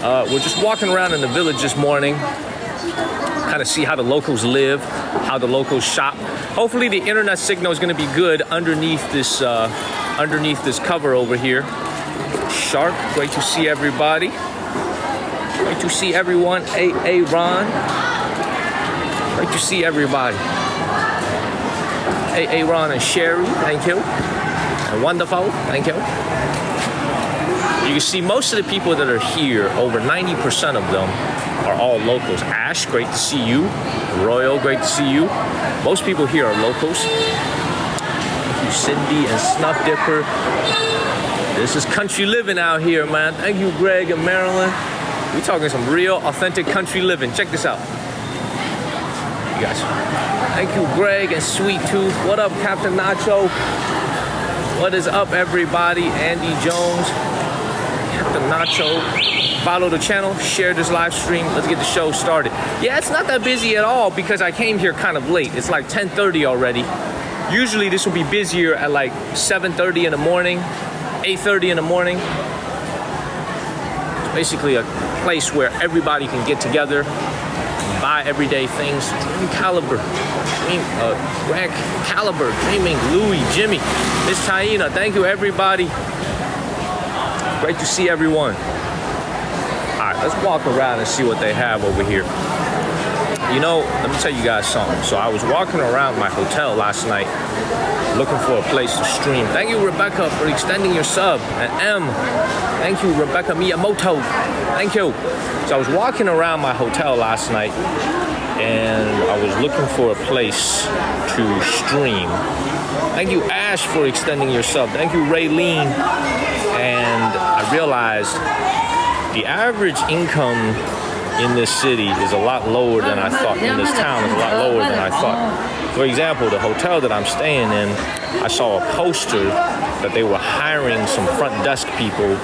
We're just walking around in the village this morning, kind of see how the locals live, how the locals shop. Hopefully the internet signal is going to be good underneath this cover over here. Shark, great to see everybody. Great to see everyone. Ron. Great to see everybody. Ron and Sherry, thank you. And wonderful, thank you. You can see most of the people that are here, over 90% of them are all locals. Ash, great to see you. Royal, great to see you. Most people here are locals. Thank you, Cindy and Snuff Dipper. This is country living out here, man. Thank you, Greg and Marilyn. We're talking some real, authentic country living. Check this out. You guys. Thank you, Greg and Sweet Tooth. What up, Captain Nacho? What is up, everybody? Andy Jones. Captain Nacho. Follow the channel, share this live stream. Let's get the show started. Yeah, it's not that busy at all because I came here kind of late. It's like 10:30 already. Usually this will be busier at like 7:30 in the morning, 8:30 in the morning. It's basically a place where everybody can get together, buy everyday things. Dream Caliber, Greg Caliber, Dreaming, Louie, Jimmy, Miss Taina. Thank you, everybody. Great to see everyone. All right, let's walk around and see what they have over here. You know, let me tell you guys something. So I was walking around my hotel last night looking for a place to stream. Thank you, Rebecca, for extending your sub. And M, thank you, Rebecca Miyamoto. Thank you. So I was walking around my hotel last night and I was looking for a place to stream. Thank you, Ash, for extending your sub. Thank you, Raylene. And I realized the average income in this city is a lot lower than I thought. In this town is a lot lower than I thought. For example, the hotel that I'm staying in, I saw a poster that they were hiring some front desk people.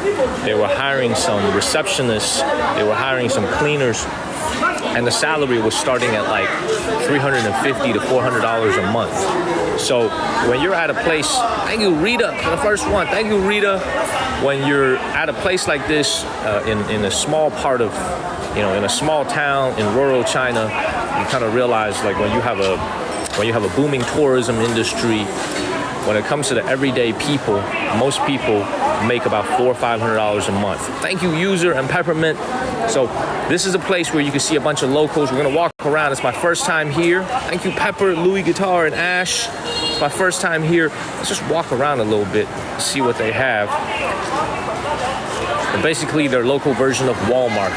They were hiring some receptionists. They were hiring some cleaners. And the salary was starting at like $350 to $400 a month. So when you're at a place, thank you, Rita, for the first one. Thank you, Rita. When you're at a place like this, in a small part of, in a small town in rural China, you kind of realize like when you have a booming tourism industry, when it comes to the everyday people, most people make about $400 or $500 a month. Thank you, User and Peppermint. So this is a place where you can see a bunch of locals. We're gonna walk around. It's my first time here. Thank you, Pepper, Louis Guitar, and Ash. It's my first time here. Let's just walk around a little bit, see what they have. And basically their local version of Walmart.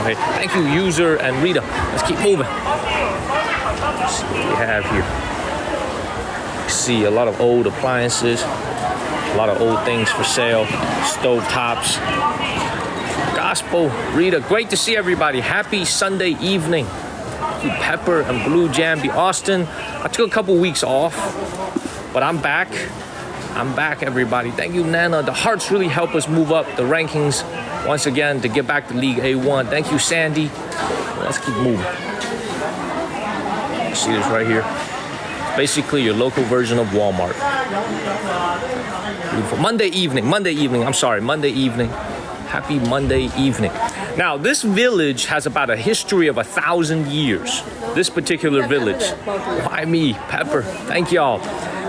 Okay, thank you, User and Rita. Let's keep moving. Let's see what we have here. See a lot of old appliances, a lot of old things for sale, stove tops. Gospel, Rita, great to see everybody. Happy Sunday evening. Thank you, Pepper and Blue Jambi. Austin, I took a couple weeks off, but I'm back. I'm back, everybody. Thank you, Nana. The hearts really help us move up the rankings once again to get back to League A1. Thank you, Sandy. Let's keep moving. See this right here? Basically your local version of Walmart. Beautiful. Monday evening. Monday evening. Happy Monday evening. Now, this village has about a history of 1,000 years. This particular village. Why me? Pepper. Thank y'all.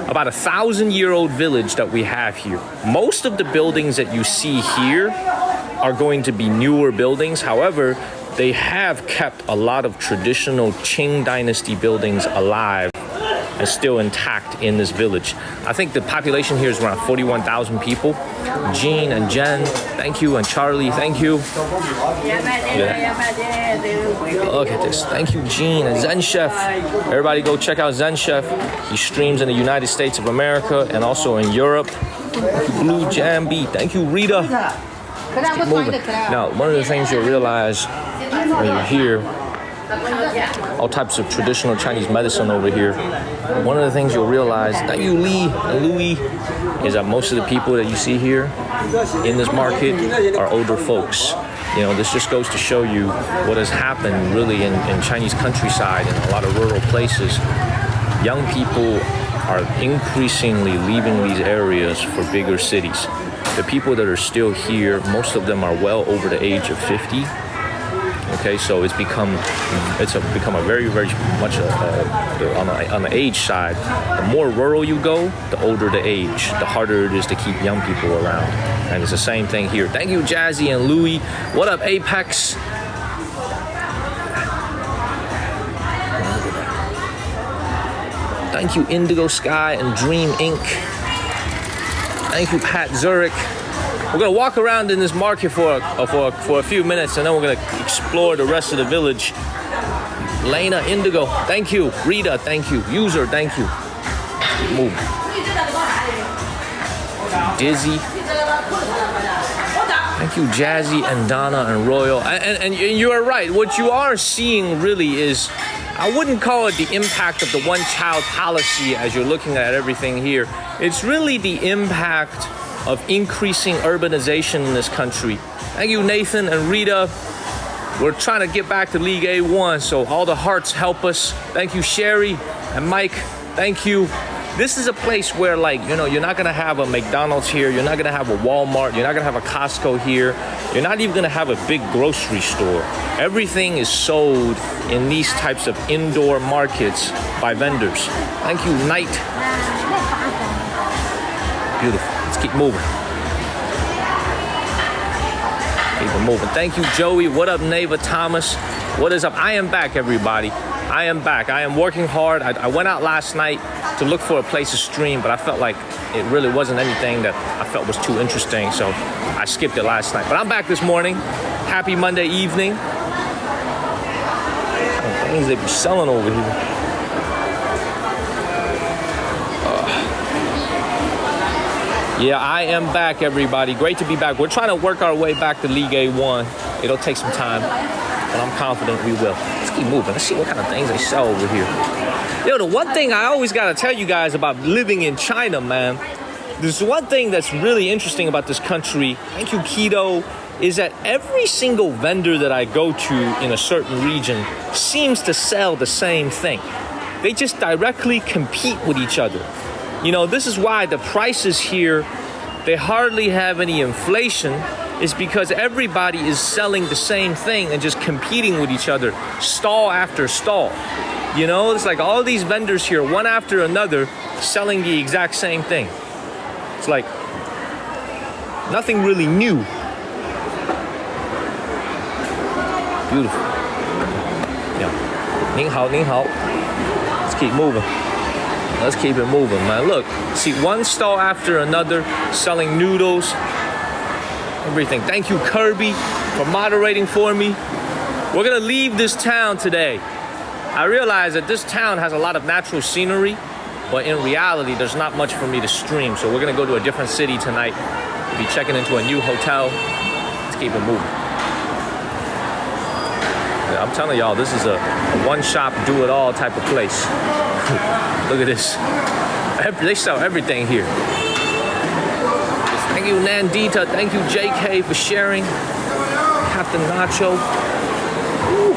About 1,000-year-old village that we have here. Most of the buildings that you see here are going to be newer buildings. However, they have kept a lot of traditional Qing Dynasty buildings alive and still intact in this village. I think the population here is around 41,000 people. Jean and Jen, thank you, and Charlie, thank you. Yeah. Look at this. Thank you, Jean and Zen Chef. Everybody go check out Zen Chef. He streams in the United States of America and also in Europe. Thank you, Blue Jambi. Thank you, Rita. Let's keep moving. Now, one of the things you'll realize when you're here, all types of traditional Chinese medicine over here. One of the things you'll realize, that you Lee and Louis, is that most of the people that you see here in this market are older folks. This just goes to show you what has happened really in Chinese countryside and a lot of rural places. Young people are increasingly leaving these areas for bigger cities. the people that are still here, most of them are well over the age of 50. Okay, so it's become a very, very much on the age side. The more rural you go, the older the age, the harder it is to keep young people around. And it's the same thing here. Thank you, Jazzy and Louie. What up, Apex? Thank you, Indigo Sky and Dream Inc. Thank you, Pat Zurich. We're gonna walk around in this market for a few minutes, and then we're gonna explore the rest of the village. Lena, Indigo, thank you. Rita, thank you. User, thank you. Move. Dizzy. Thank you, Jazzy and Donna and Royal. And you are right. What you are seeing really is, I wouldn't call it the impact of the one-child policy as you're looking at everything here. It's really the impact of increasing urbanization in this country. Thank you, Nathan and Rita. We're trying to get back to League A1, so all the hearts help us. Thank you, Sherry and Mike. Thank you. This is a place where, like, you know, you're not gonna have a McDonald's here, you're not gonna have a Walmart, you're not gonna have a Costco here, you're not even gonna have a big grocery store. Everything is sold in these types of indoor markets by vendors. Thank you, Knight. Beautiful. Let's keep moving. Keep it moving. Thank you, Joey. What up, Neva Thomas? What is up? I am back, everybody. I am back. I am working hard. I went out last night to look for a place to stream, but I felt like it really wasn't anything that I felt was too interesting, so I skipped it last night. But I'm back this morning. Happy Monday evening. What kind of things they be selling over here? Yeah, I am back, everybody. Great to be back. We're trying to work our way back to League A1. It'll take some time, but I'm confident we will. Let's keep moving. Let's see what kind of things they sell over here. Yo, the one thing I always gotta tell you guys about living in China, man, there's one thing that's really interesting about this country, thank you, Keto, is that every single vendor that I go to in a certain region seems to sell the same thing. They just directly compete with each other. You know, this is why the prices here, they hardly have any inflation, is because everybody is selling the same thing and just competing with each other, stall after stall. You know, it's like all these vendors here, one after another, selling the exact same thing. It's like nothing really new. Beautiful. Yeah. 您好, 您好. Let's keep moving. Let's keep it moving, man. Look, see one stall after another selling noodles, everything. Thank you, Kirby, for moderating for me. We're gonna leave this town today. I realize that this town has a lot of natural scenery, but in reality, there's not much for me to stream. So we're gonna go to a different city tonight. We'll be checking into a new hotel. Let's keep it moving. Yeah, I'm telling y'all, this is a one-shop, do-it-all type of place. Look at this. They sell everything here. Thank you, Nandita. Thank you, JK, for sharing. Captain Nacho. Woo.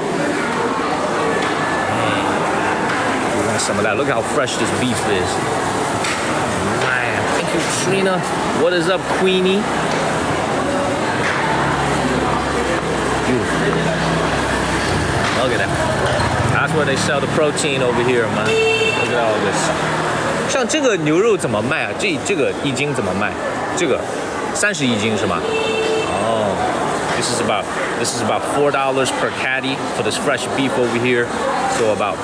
We want some of that. Look how fresh this beef is. Man, thank you, Trina. What is up, Queenie? Beautiful. Look at that. That's where they sell the protein over here, man. Look at all this. 像这个牛肉怎么卖啊？这个一斤怎么卖？这个30一斤是吗？哦 This is about $4 per catty for this fresh beef over here. So about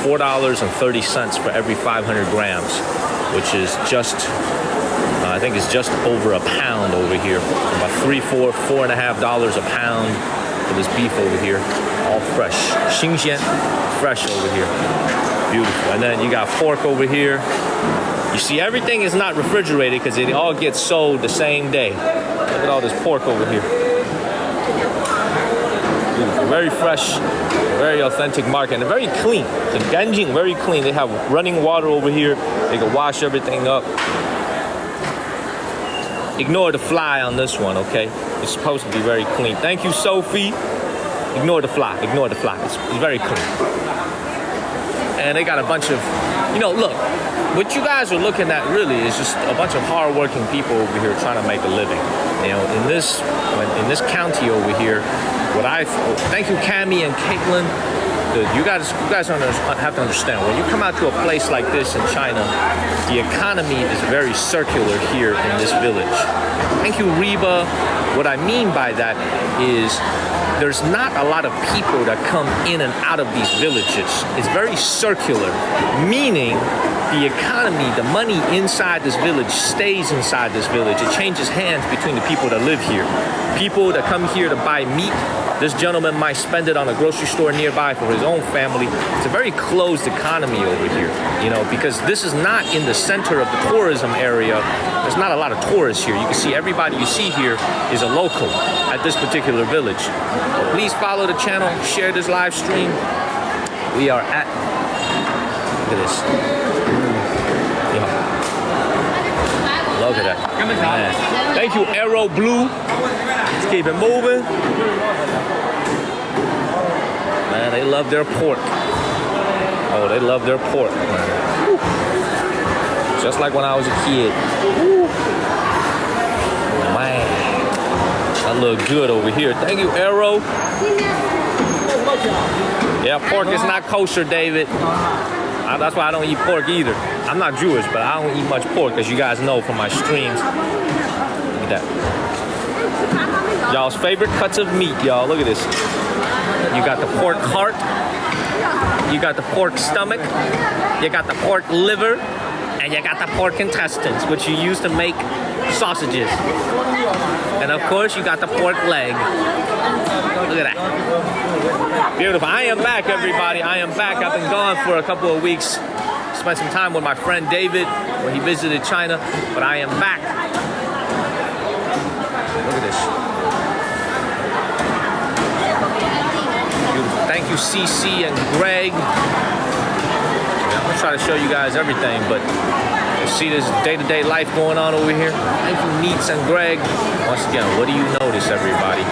$4.30 for every 500 grams, which is just I think it's just over a pound over here. About $4.50 a pound for this beef over here. All fresh, 新鲜, fresh over here. Beautiful. And then you got pork over here. You see, everything is not refrigerated because it all gets sold the same day. Look at all this pork over here. Beautiful. Very fresh, very authentic market, and very clean. The ganjing, very clean. They have running water over here. They can wash everything up. Ignore the fly on this one, okay? It's supposed to be very clean. Thank you, Sophie. Ignore the fly. Ignore the fly. It's very clean. And they got a bunch of You know, look, what you guys are looking at really is just a bunch of hardworking people over here trying to make a living. You know, in this county over here, thank you, Cammie and Caitlin. You guys have to understand, when you come out to a place like this in China, the economy is very circular here in this village. Thank you, Reba. What I mean by that is there's not a lot of people that come in and out of these villages. It's very circular, meaning the economy, the money inside this village stays inside this village. It changes hands between the people that live here. People that come here to buy meat, this gentleman might spend it on a grocery store nearby for his own family. It's a very closed economy over here, you know, because this is not in the center of the tourism area. There's not a lot of tourists here. You can see everybody you see here is a local at this particular village. So please follow the channel, share this live stream. We are at, look at this. Look at that. Man. Thank you, Arrow Blue. Let's keep it moving. Man, they love their pork. Oh, they love their pork, man. Woo. Just like when I was a kid. Woo. Man, that look good over here. Thank you, Arrow. Yeah, pork is not kosher, David. That's why I don't eat pork either. I'm not Jewish, but I don't eat much pork, as you guys know from my streams. Look at that. Y'all's favorite cuts of meat, y'all. Look at this. You got the pork heart. You got the pork stomach. You got the pork liver. And you got the pork intestines, which you use to make sausages. And of course, you got the pork leg. Look at that. Beautiful. I am back, everybody. I am back. I've been gone for a couple of weeks. Spent some time with my friend David when he visited China, but I am back. Look at this. Beautiful. Thank you, CC and Greg. I'm gonna try to show you guys everything, but you see this day-to-day life going on over here. Thank you, Neats and Greg. Once again, what do you notice, everybody?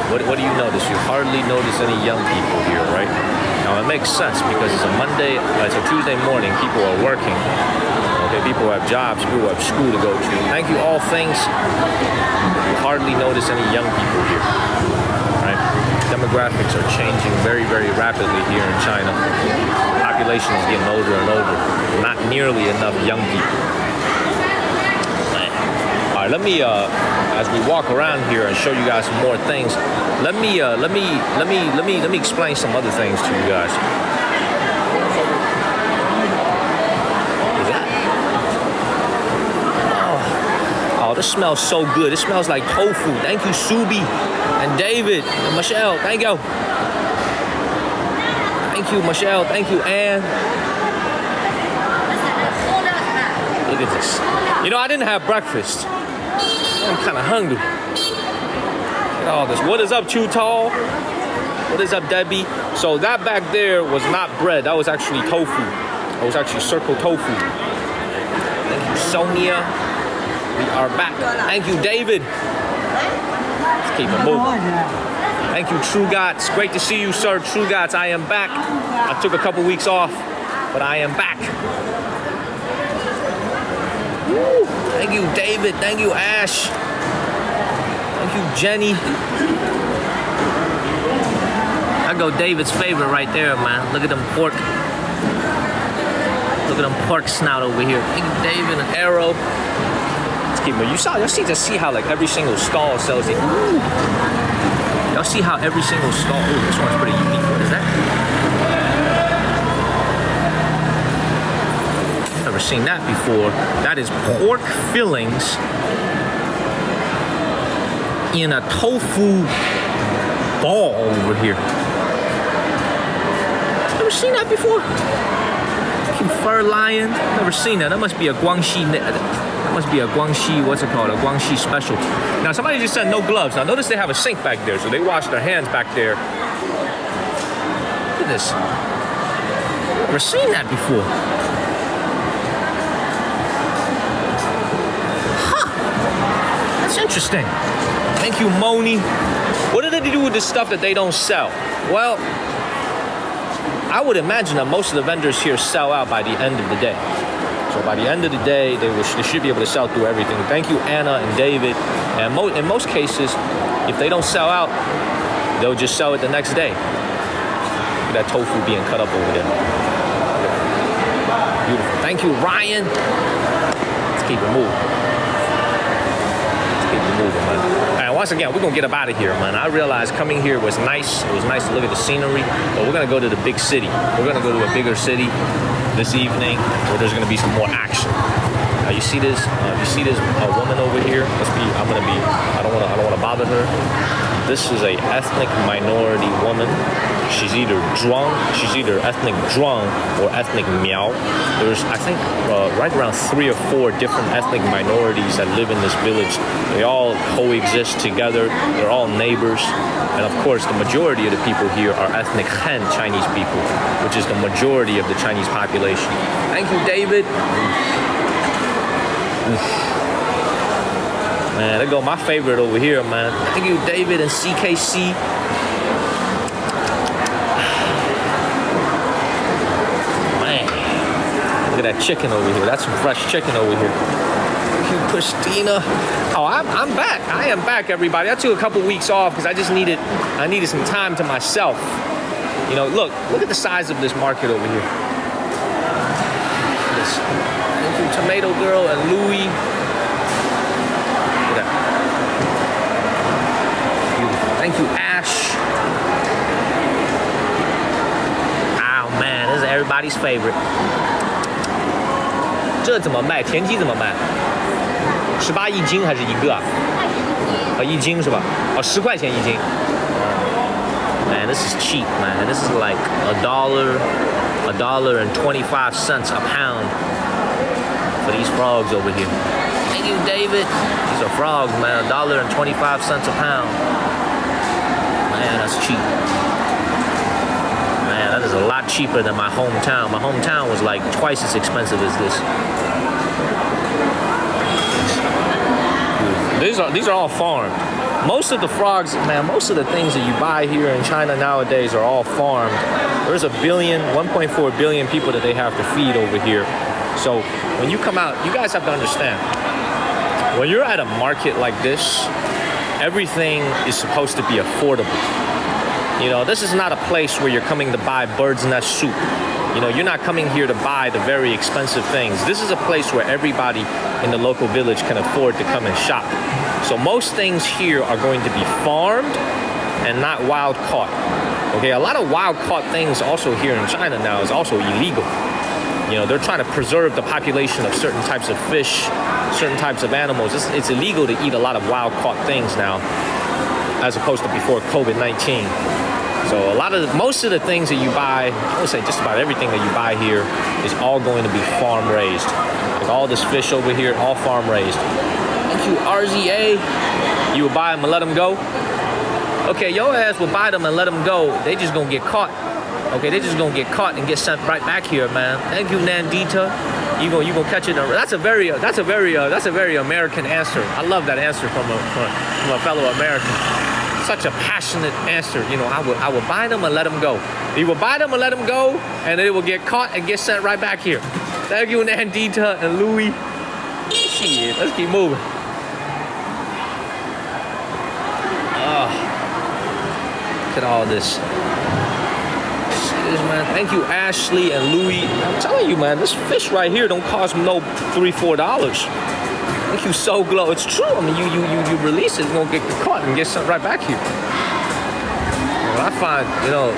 What do you notice? You hardly notice any young people here, right? Now, it makes sense because it's a Monday, it's a Tuesday morning, people are working. Okay, people have jobs, people have school to go to. Thank you, all things. You hardly notice any young people here, right? Demographics are changing very, very rapidly here in China. The population is getting older and older. Not nearly enough young people. All right, let me, as we walk around here and show you guys some more things, let me explain some other things to you guys. Is that? Oh, this smells so good. It smells like tofu. Thank you, Subi and David and Michelle. Thank you. Thank you, Michelle. Thank you, Anne. Look at this. You know, I didn't have breakfast. I'm kind of hungry. Look at all this. What is up, Chu Tall? What is up, Debbie? So that back there was not bread. That was actually tofu. That was actually circle tofu. Thank you, Sonia. We are back. Thank you, David. Let's keep it moving. Thank you, True Gods. Great to see you, sir. True Gods, I am back. I took a couple weeks off, but I am back. Woo. Thank you, David. Thank you, Ash. Thank you, Jenny. I go David's favorite right there, man. Look at them pork. Look at them pork snout over here. Thank you, David, and Arrow. Let's keep it. Y'all see how like every single stall sells it. Ooh. Y'all see how every single stall. Ooh, this one's pretty unique. What is that? Never seen that before. That is pork fillings in a tofu ball over here. Never seen that before. Fur lion. Never seen that. That must be a Guangxi. That must be a Guangxi. What's it called? A Guangxi specialty. Now somebody just said no gloves. Now notice they have a sink back there, so they wash their hands back there. Look at this. Never seen that before. That's interesting. Thank you, Moni. What do they do with the stuff that they don't sell? Well, I would imagine that most of the vendors here sell out by the end of the day. So by the end of the day, they should be able to sell through everything. Thank you, Anna and David. And in most cases, if they don't sell out, they'll just sell it the next day. Look at that tofu being cut up over there. Beautiful. Thank you, Ryan. Let's keep it moving. Let's keep it moving, man. And once again, we're gonna get up out of here, man. I realized coming here was nice. It was nice to look at the scenery, but we're gonna go to the big city. We're gonna go to a bigger city this evening where there's gonna be some more action. You see this? You see this woman over here? I don't wanna bother her. This is a ethnic minority woman. She's either ethnic Zhuang or ethnic Miao. There's, I think, right around 3 or 4 different ethnic minorities that live in this village. They all coexist together. They're all neighbors. And of course, the majority of the people here are ethnic Han Chinese people, which is the majority of the Chinese population. Thank you, David. Man, there go my favorite over here, man. Thank you, David and CKC. Man, look at that chicken over here. That's some fresh chicken over here. Thank you, Christina. Oh, I'm back. I am back, everybody. I took a couple weeks off because I needed some time to myself. You know, look at the size of this market over here. Thank you, Tomato Girl and Louie. Thank you, Ash. Oh man, this is everybody's favorite. 这怎么卖？田鸡怎么卖？18一斤还是一个啊？一斤是吧？10块钱一斤。Man, this is cheap, man. This is like $1.25 a pound for these frogs over here. Thank you, David. These are frogs, man. $1.25 a pound. Man, that's cheap. Man, that is a lot cheaper than my hometown. My hometown was like twice as expensive as this. These are all farmed. Most of the frogs, man, most of the things that you buy here in China nowadays are all farmed. There's 1.4 billion people that they have to feed over here. So when you come out, you guys have to understand, when you're at a market like this, everything is supposed to be affordable. You know, this is not a place where you're coming to buy bird's nest soup. You know, you're not coming here to buy the very expensive things. This is a place where everybody in the local village can afford to come and shop. So most things here are going to be farmed and not wild caught. Okay, a lot of wild caught things also here in China now is also illegal. You know, they're trying to preserve the population of certain types of fish, certain types of animals. It's illegal to eat a lot of wild caught things now, as opposed to before COVID-19. So most of the things that you buy, I would say just about everything that you buy here is all going to be farm raised. Like all this fish over here, all farm raised. Thank you, RZA. You would buy them and let them go? Okay, your ass will buy them and let them go. They just gonna get caught. Okay, they just gonna get caught and get sent right back here, man. Thank you, Nandita. You gonna catch it. That's a very American answer. I love that answer from a fellow American. Such a passionate answer. You know, I would buy them and let them go. You will buy them and let them go, and they will get caught and get sent right back here. Thank you, Nandita and Louie. Shit, let's keep moving. Look at all this. Man. Thank you, Ashley and Louie. I'm telling you, man, this fish right here don't cost no $3-4. Thank you, So Glow. It's true. I mean, you release it, it's gonna get caught and get sent right back here. What I find, you know,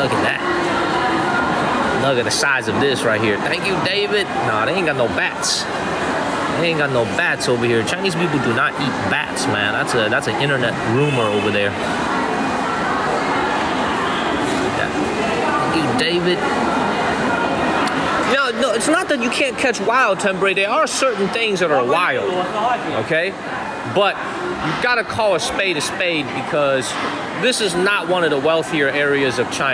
look at that. Look at the size of this right here. Thank you, David. Nah, they ain't got no bats. They ain't got no bats over here. Chinese people do not eat bats, man. That's an internet rumor over there. Thank you, David. No, it's not that you can't catch wild, Tembre. There are certain things that are wild, okay? But you've got to call a spade because this is not one of the wealthier areas of China.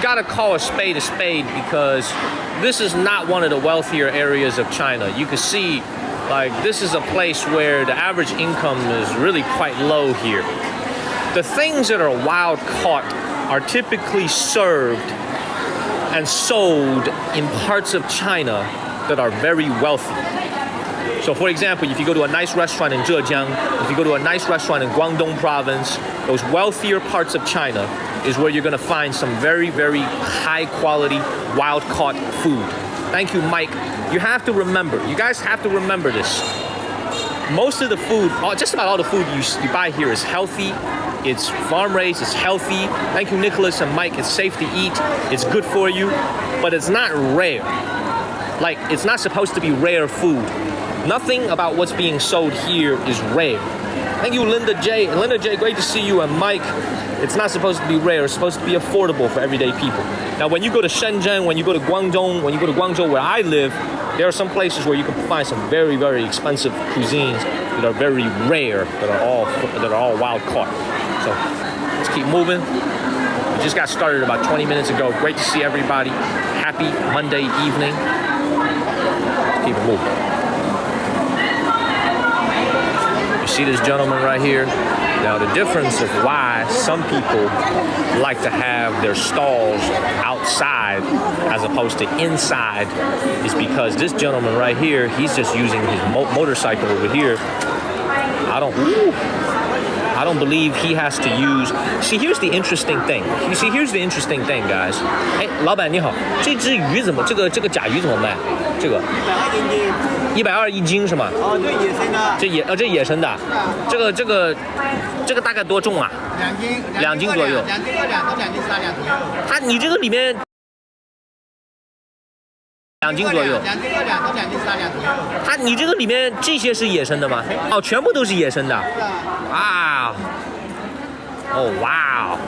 Gotta call a spade because this is not one of the wealthier areas of China. You can see Like, this is a place where the average income is really quite low here. The things that are wild caught are typically served and sold in parts of China that are very wealthy. So for example, if you go to a nice restaurant in Zhejiang, if you go to a nice restaurant in Guangdong province, those wealthier parts of China is where you're gonna find some very, very high quality, wild caught food. Thank you, Mike. You have to remember, you guys have to remember this. Most of the food, just about all the food you buy here is healthy. It's farm raised, it's healthy. Thank you, Nicholas and Mike. It's safe to eat, it's good for you, but it's not rare. Like, it's not supposed to be rare food. Nothing about what's being sold here is rare. Thank you, Linda J. Linda J, great to see you. And Mike, it's not supposed to be rare. It's supposed to be affordable for everyday people. Now, when you go to Shenzhen, when you go to Guangdong, when you go to Guangzhou, where I live, there are some places where you can find some very, very expensive cuisines that are very rare, that are all wild caught. So let's keep moving. We just got started about 20 minutes ago. Great to see everybody. Happy Monday evening. Let's keep it moving. See this gentleman right here? Now, the difference of why some people like to have their stalls outside as opposed to inside is because this gentleman right here, he's just using his motorcycle over here. I don't believe he has to use. See, here's the interesting thing. You see, here's the interesting thing, guys. Hey, 老板你好，这只鱼怎么这个甲鱼怎么卖？这个120一斤是吗？哦，对，野生的。这野生的。这个大概多重啊？2斤左右。2斤多2到2斤3两左右。它你这个里面2斤左右。2斤多2到2斤3两左右。它你这个里面这些是野生的吗？哦，全部都是野生的。哇。Oh wow.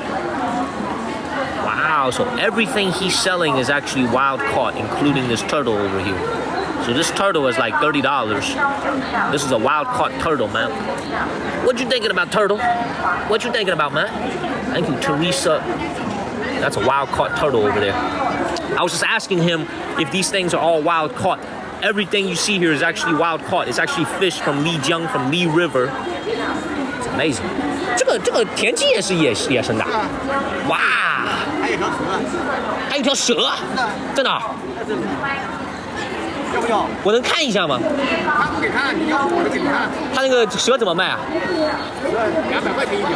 Wow, so everything he's selling is actually wild caught, including this turtle over here. So this turtle is like $30. This is a wild caught turtle, man. What you thinking about, turtle? What you thinking about, man? Thank you, Teresa. That's a wild caught turtle over there. I was just asking him if these things are all wild caught. Everything you see here is actually wild caught. It's actually fish from Lijiang, from Li River. It's amazing. 这个田鸡也是野生的，哇！还有一条蛇，真的？要不要？我能看一下吗？他不给看，你要我就给你看。他那个蛇怎么卖啊？200块钱一条。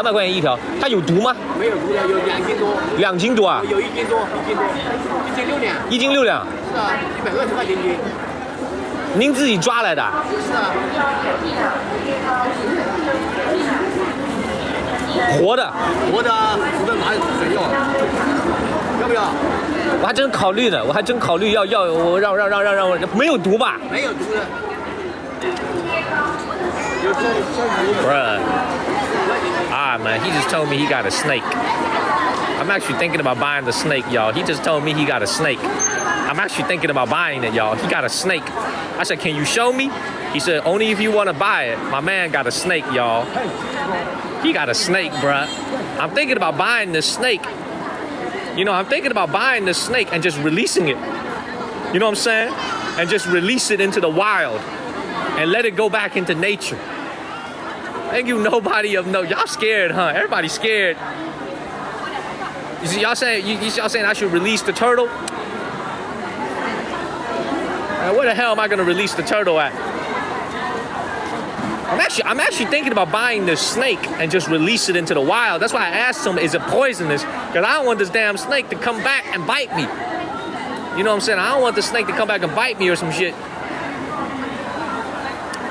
200块钱一条，它有毒吗？没有毒的，有2斤多。2斤多啊？有1斤多，1斤6两。1斤6两？是啊，120块钱一斤。您自己抓来的？是啊。活的拿水要，要不要？我还真考虑呢，我让，没有毒吧？没有毒的。Bruh. Man, he just told me he got a snake. I'm actually thinking about buying the snake, y'all. He just told me he got a snake. I'm actually thinking about buying it, y'all. He got a snake. I said, can you show me? He said, only if you want to buy it. My man got a snake, y'all. He got a snake, bruh. I'm thinking about buying this snake. You know, I'm thinking about buying this snake and just releasing it. You know what I'm saying? And just release it into the wild and let it go back into nature. Thank you, nobody of no. Y'all scared, huh? Everybody's scared. You see, y'all saying I should release the turtle? Where the hell am I gonna release the turtle at? I'm actually thinking about buying this snake and just release it into the wild. That's why I asked him, is it poisonous? Because I don't want this damn snake to come back and bite me. You know what I'm saying? I don't want the snake to come back and bite me or some shit.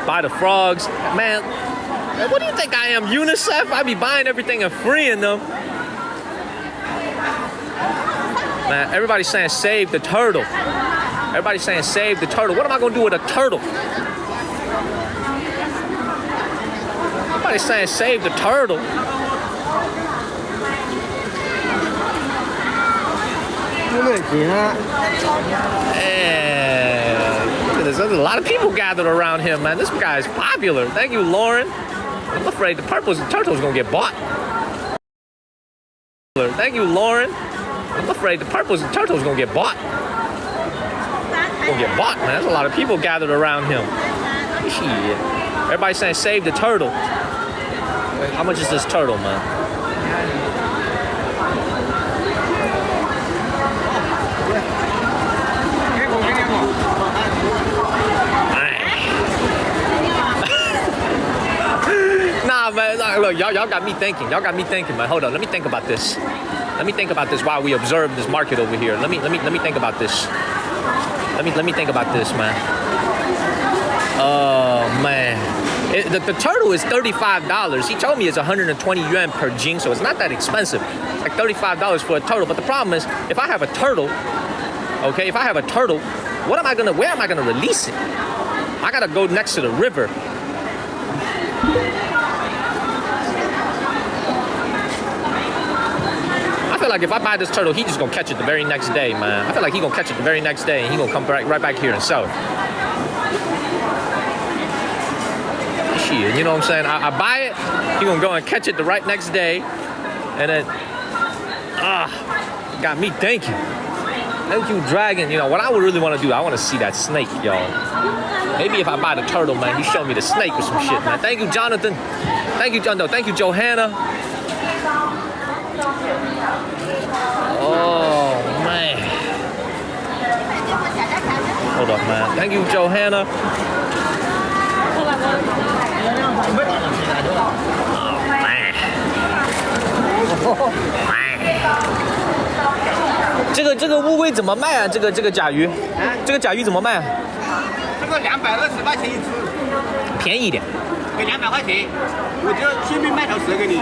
Buy the frogs. Man, what do you think I am, UNICEF? I be buying everything and freeing them. Man, everybody's saying save the turtle. Everybody's saying save the turtle. What am I gonna do with a turtle? Everybody's saying save the turtle. Yeah, look at this. There's a lot of people gathered around him, man. This guy is popular. Thank you, Lauren. I'm afraid the turtle's gonna get bought. Thank you, Lauren. I'm afraid the turtle's gonna get bought. Gonna get bought, man. There's a lot of people gathered around him. Shit. Everybody's saying save the turtle. How much is this turtle, man? Nah, man, look, y'all got me thinking. Y'all got me thinking, man. Hold on, let me think about this. Let me think about this while we observe this market over here. Let me think about this. Let me think about this, man. Oh man, the turtle is $35. He told me it's 120 yuan per jing, so it's not that expensive. It's like $35 for a turtle. But the problem is, if I have a turtle, okay, where am I gonna release it? I gotta go next to the river. I feel like if I buy this turtle, he just gonna catch it the very next day, man. I feel like he gonna catch it the very next day, and he gonna come right back here and sell it. Shit, you know what I'm saying? I buy it, he gonna go and catch it the right next day, and then, got me thinking. Thank you, Dragon. You know what I would really want to do? I want to see that snake, y'all. Maybe if I buy the turtle, man, he show me the snake or some shit, man. Thank you, Jonathan. Thank you, John. Thank you, Johanna. Oh man. Hold up, man. Thank you, Johanna. Oh man. 这个乌龟怎么卖啊？这个甲鱼，这个甲鱼怎么卖啊？这个220块钱一只，便宜一点。给200块钱，我就顺便卖条蛇给你，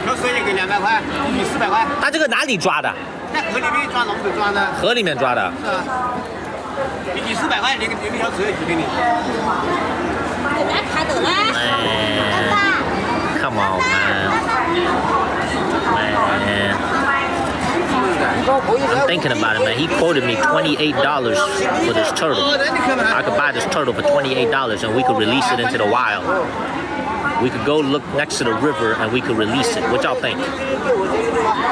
条蛇也给200块，一米400块。他这个哪里抓的？在河里面抓龙子抓的。河里面抓的。是啊，一米400块，连条蛇也给你。人家看到了。Come on, man. I'm thinking about it, man. He quoted me $28 for this turtle. I could buy this turtle for $28 and we could release it into the wild. We could go look next to the river and we could release it. What y'all think?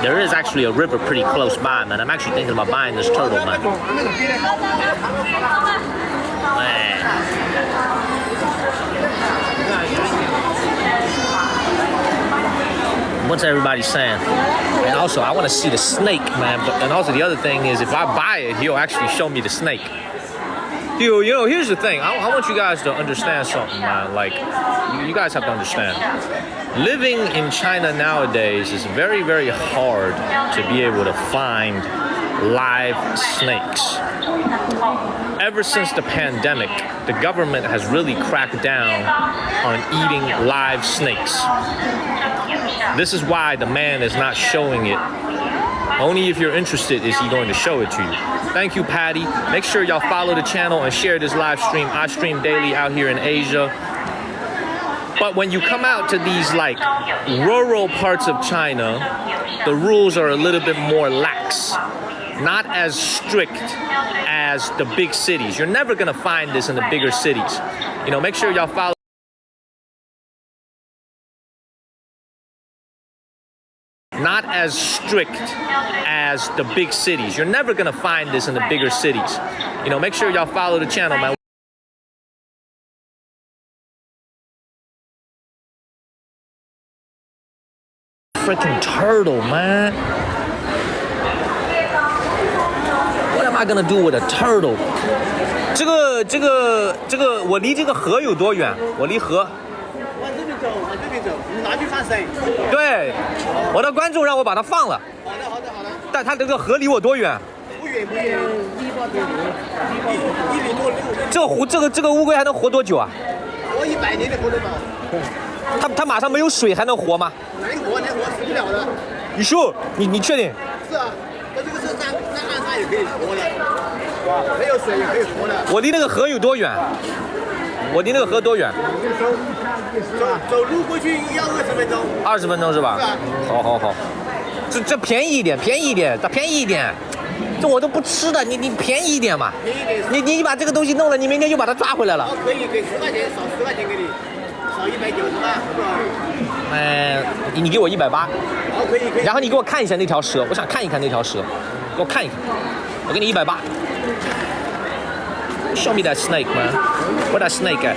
There is actually a river pretty close by, man. I'm actually thinking about buying this turtle, man. What's everybody saying? And also, I want to see the snake, man. And also, the other thing is, if I buy it, he'll actually show me the snake. You know, here's the thing. I want you guys to understand something, man. Like, you guys have to understand. Living in China nowadays is very, very hard to be able to find live snakes. Ever since the pandemic, the government has really cracked down on eating live snakes. This is why the man is not showing it. Only if you're interested is he going to show it to you. Thank you, Patty. Make sure y'all follow the channel and share this live stream. I stream daily out here in Asia. But when you come out to these like rural parts of China, the rules are a little bit more lax. Not as strict as the big cities. You're never gonna find this in the bigger cities. You know, make sure y'all follow. Not as strict as the big cities. You're never gonna find this in the bigger cities. You know, make sure y'all follow the channel, man. Freaking turtle, man. What am I gonna do with a turtle? 这个，我离这个河有多远？我离河。往这边走，你拿去放生。对，我的观众让我把它放了。好的。但它这个河离我多远？不远，1.8多里。这个乌龟还能活多久啊？活100年都活得到。它马上没有水还能活吗？能活死不了的。你说，你确定？是啊，那这个是在岸上也可以活的，没有水也可以活的。我离那个河有多远？我离那个河多远？走路过去要20分钟。20分钟是吧？是啊。好。这便宜一点，咋便宜一点？这我都不吃的，你便宜一点嘛。便宜一点。你把这个东西弄了，你明天就把它抓回来了。可以给10块钱，少10块钱给你，少190万，好不好？你给我180。好，可以。然后你给我看一下那条蛇，我想看一看那条蛇，给我看一看，我给你180。Show me that snake, man. Where that snake at?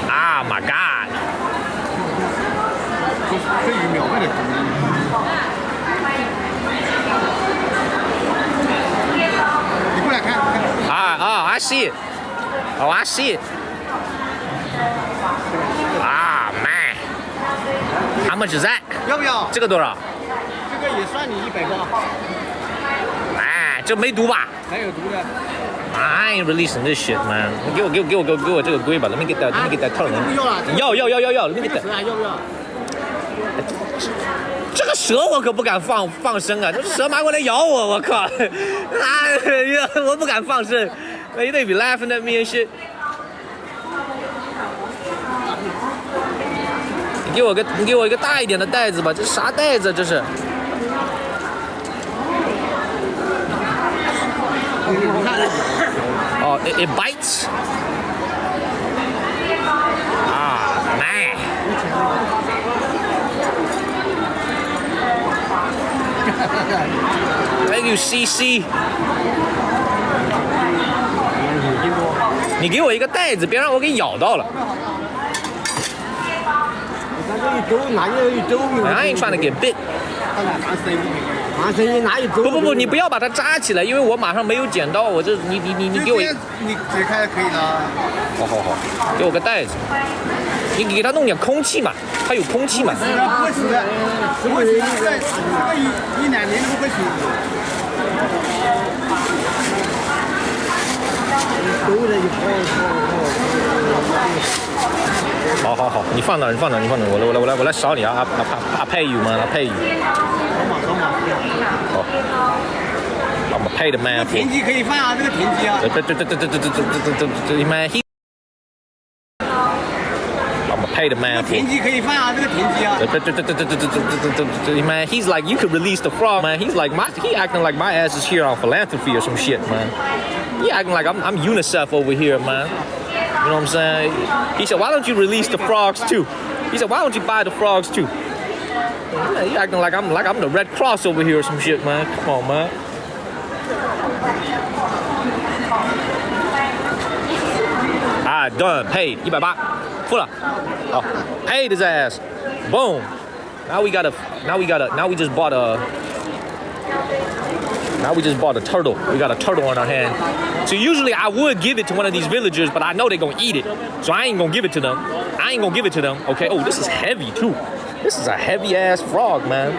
Ah, my God. 这鱼苗卖的。你过来看。I see it. Oh, I see it. Ah, man. How much is that? 要不要？这个多少？这个也算你100个。哎，这没毒吧？还有毒的。I ain't releasing this shit, man. 给我这个龟吧。Let me get that turtle. 不要了。要。Let me get that. 要不要？这个蛇我可不敢放生啊！这蛇马过来咬我，我靠！哎呀，我不敢放生。They be laughing at me and shit. 你给我一个大一点的袋子吧，这啥袋子这是？哦 ，it bites. 啊 ，man. Thank you, CC. 你给我一个袋子，别让我给咬到了。I ain't trying to get bit. 不，你不要把它扎起来，因为我马上没有剪刀，我这你给我。你解开可以了。好，给我个袋子。你给它弄点空气嘛，它有空气嘛。不会死的，不会死的，这1-2年都不会死。好，你放哪？我来扫你啊！I pay you, man. I pay you. 好 I'm gonna pay the man for. 田鸡可以放啊，这个田鸡啊。对 man. I'm gonna pay the man for. 田鸡可以放啊，这个田鸡啊。Man, he's like, you could release the frog, man. He's like, he acting like my ass is here on philanthropy or some shit, man. He acting like I'm UNICEF over here, man. You know what I'm saying? He said, why don't you release the frogs too? He said, why don't you buy the frogs too? Yeah, he acting like I'm the Red Cross over here or some shit, man. Come on, man. Alright, done. Paid. 180. Full up. Oh, paid his ass. Boom. Now we just bought a turtle. We got a turtle on our hand. So usually I would give it to one of these villagers, but I know they're gonna eat it. So I ain't gonna give it to them. Okay. Oh, this is heavy too. This is a heavy ass frog, man.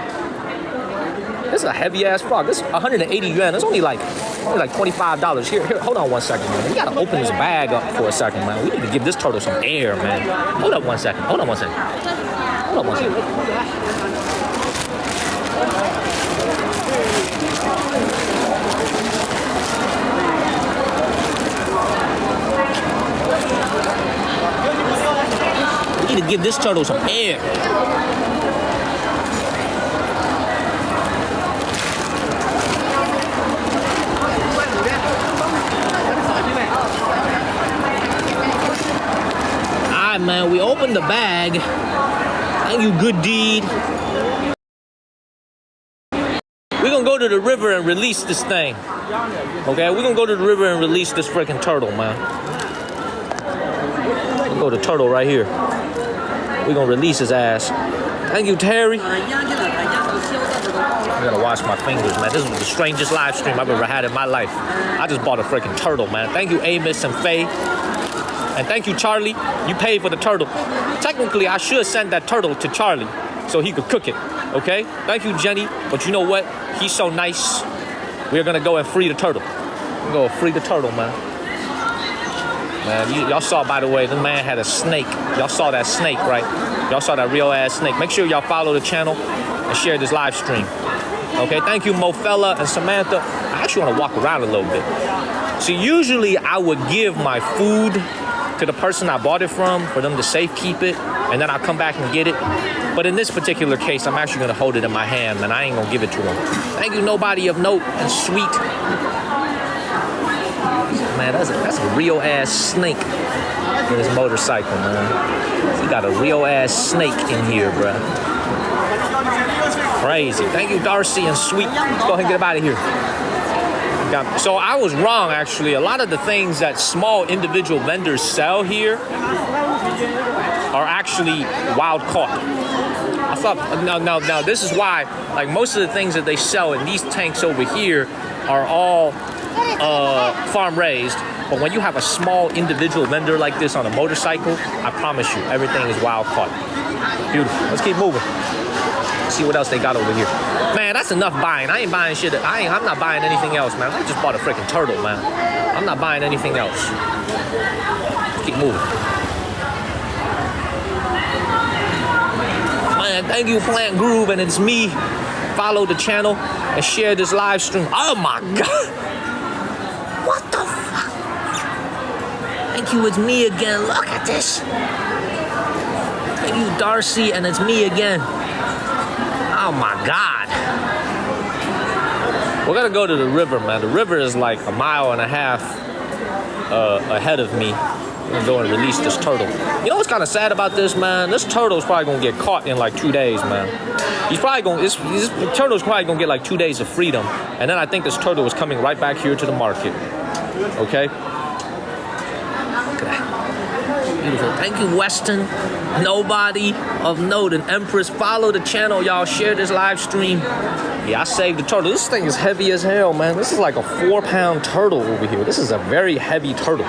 This is a heavy ass frog. This is 180 yuan. It's only like $25. Here, hold on 1 second, man. We gotta open this bag up for a second, man. We need to give this turtle some air, man. Hold up 1 second. We need to give this turtle some air. Alright, man, we opened the bag. Thank you, good deed. We're gonna go to the river and release this thing. Okay, we're gonna go to the river and release this freaking turtle, man. We'll go to turtle right here. We're gonna release his ass. Thank you, Terry. I gotta wash my fingers, man. This is the strangest live stream I've ever had in my life. I just bought a freaking turtle, man. Thank you, Amos and Faye. And thank you, Charlie. You paid for the turtle. Technically, I should send that turtle to Charlie so he could cook it. Okay? Thank you, Jenny. But you know what? He's so nice. We're gonna go and free the turtle. We're gonna free the turtle, man. Man, y'all saw, by the way, the man had a snake. Y'all saw that snake, right? Y'all saw that real ass snake. Make sure y'all follow the channel and share this live stream. Okay? Thank you, Mofella and Samantha. I actually want to walk around a little bit. So usually I would give my food to the person I bought it from for them to safekeep it, and then I'll come back and get it. But in this particular case, I'm actually gonna hold it in my hand, and I ain't gonna give it to him. Thank you, nobody of note and sweet. Man, that's a real ass snake in this motorcycle, man. We got a real ass snake in here, bruh. Crazy. Thank you, Darcy and Sweet. Let's go ahead and get up out of here. So I was wrong, actually. A lot of the things that small individual vendors sell here are actually wild caught. I thought, now, this is why, like, most of the things that they sell in these tanks over here are all farm raised. But when you have a small individual vendor like this on a motorcycle, I promise you, everything is wild caught. Beautiful. Let's keep moving. See what else they got over here. Man, that's enough buying. I ain't buying shit. I'm not buying anything else, man. I just bought a freaking turtle, man. I'm not buying anything else. Keep moving. Man, thank you, Plant Groove, and it's me. Follow the channel and share this live stream. Oh my God. What the fuck? Thank you, it's me again. Look at this. Thank you, Darcy, and it's me again. Oh my God. We're gonna go to the river, man. The river is like a mile and a half ahead of me. I'm gonna go and release this turtle. You know what's kind of sad about this, man? This turtle's probably gonna get caught in like 2 days, man. This turtle's probably gonna get like 2 days of freedom. And then I think this turtle is coming right back here to the market. Okay? Look at that. Beautiful. Thank you, Weston. Nobody of note and Empress. Follow the channel, y'all. Share this live stream. Yeah, I saved the turtle. This thing is heavy as hell, man. This is like a 4-pound turtle over here. This is a very heavy turtle.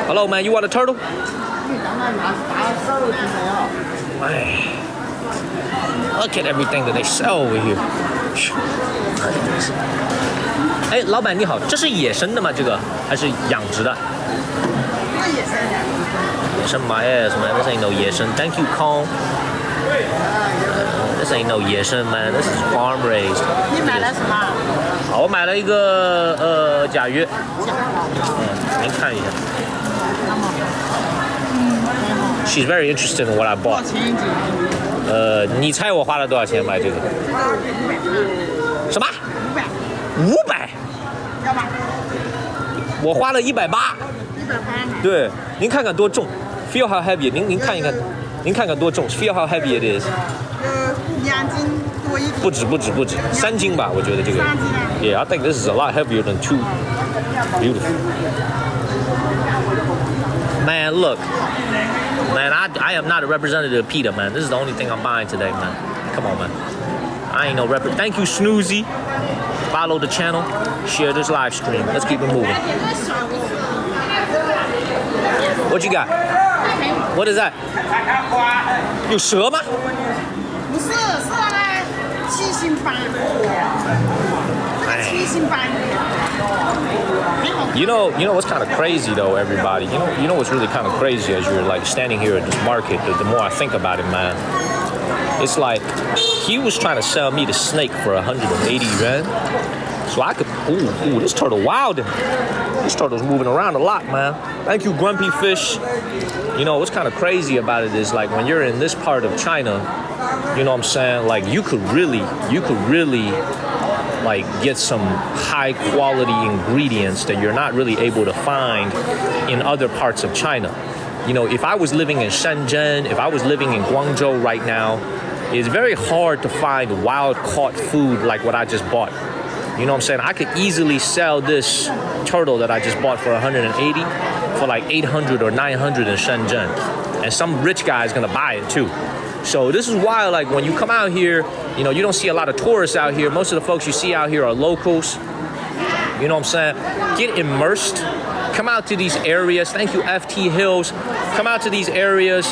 Hello, man. You want a turtle? Man. Look at everything that they sell over here. 哎，老板你好，这是野生的吗？这个还是养殖的？野生 my ass, man. This ain't no 野生. Thank you, Kong. This ain't no 野生, man. This is farm raised. 你买了什么？好，我买了一个甲鱼。您看一下。She's very interested in what I bought. 你猜我花了多少钱买这个？什么？500。要吗？我花了180。180。对，您看看多重 ，feel how heavy。您看一看，您看看多重 ，feel how heavy it is。2斤多一点。不止，3斤吧，我觉得这个。3斤啊。Yeah, I think this is a lot heavier than 2. Beautiful. Man, look. Man, I am not a representative of PETA, man. This is the only thing I'm buying today, man. Come on, man. I ain't no rep. Thank you, Snoozy. Follow the channel. Share this live stream. Let's keep it moving. What you got? What is that? 有蛇吗？不是，是七星斑。七星斑。You know what's kind of crazy though, everybody. You know what's really kind of crazy as you're like standing here at this market. The more I think about it, man, it's like he was trying to sell me the snake for 180 yuan. So I could, ooh, this turtle wilding. This turtle's moving around a lot, man. Thank you, Grumpy Fish. You know what's kind of crazy about it is like when you're in this part of China, you know what I'm saying? Like you could really like get some high quality ingredients that you're not really able to find in other parts of China. You know, if I was living in Shenzhen, if I was living in Guangzhou right now, it's very hard to find wild caught food like what I just bought. You know what I'm saying? I could easily sell this turtle that I just bought for 180 for like 800 or 900 in Shenzhen. And some rich guy is gonna buy it too. So this is why, like, when you come out here, you know, you don't see a lot of tourists out here. Most of the folks you see out here are locals. You know what I'm saying? Get immersed. Come out to these areas. Thank you, FT Hills. Come out to these areas.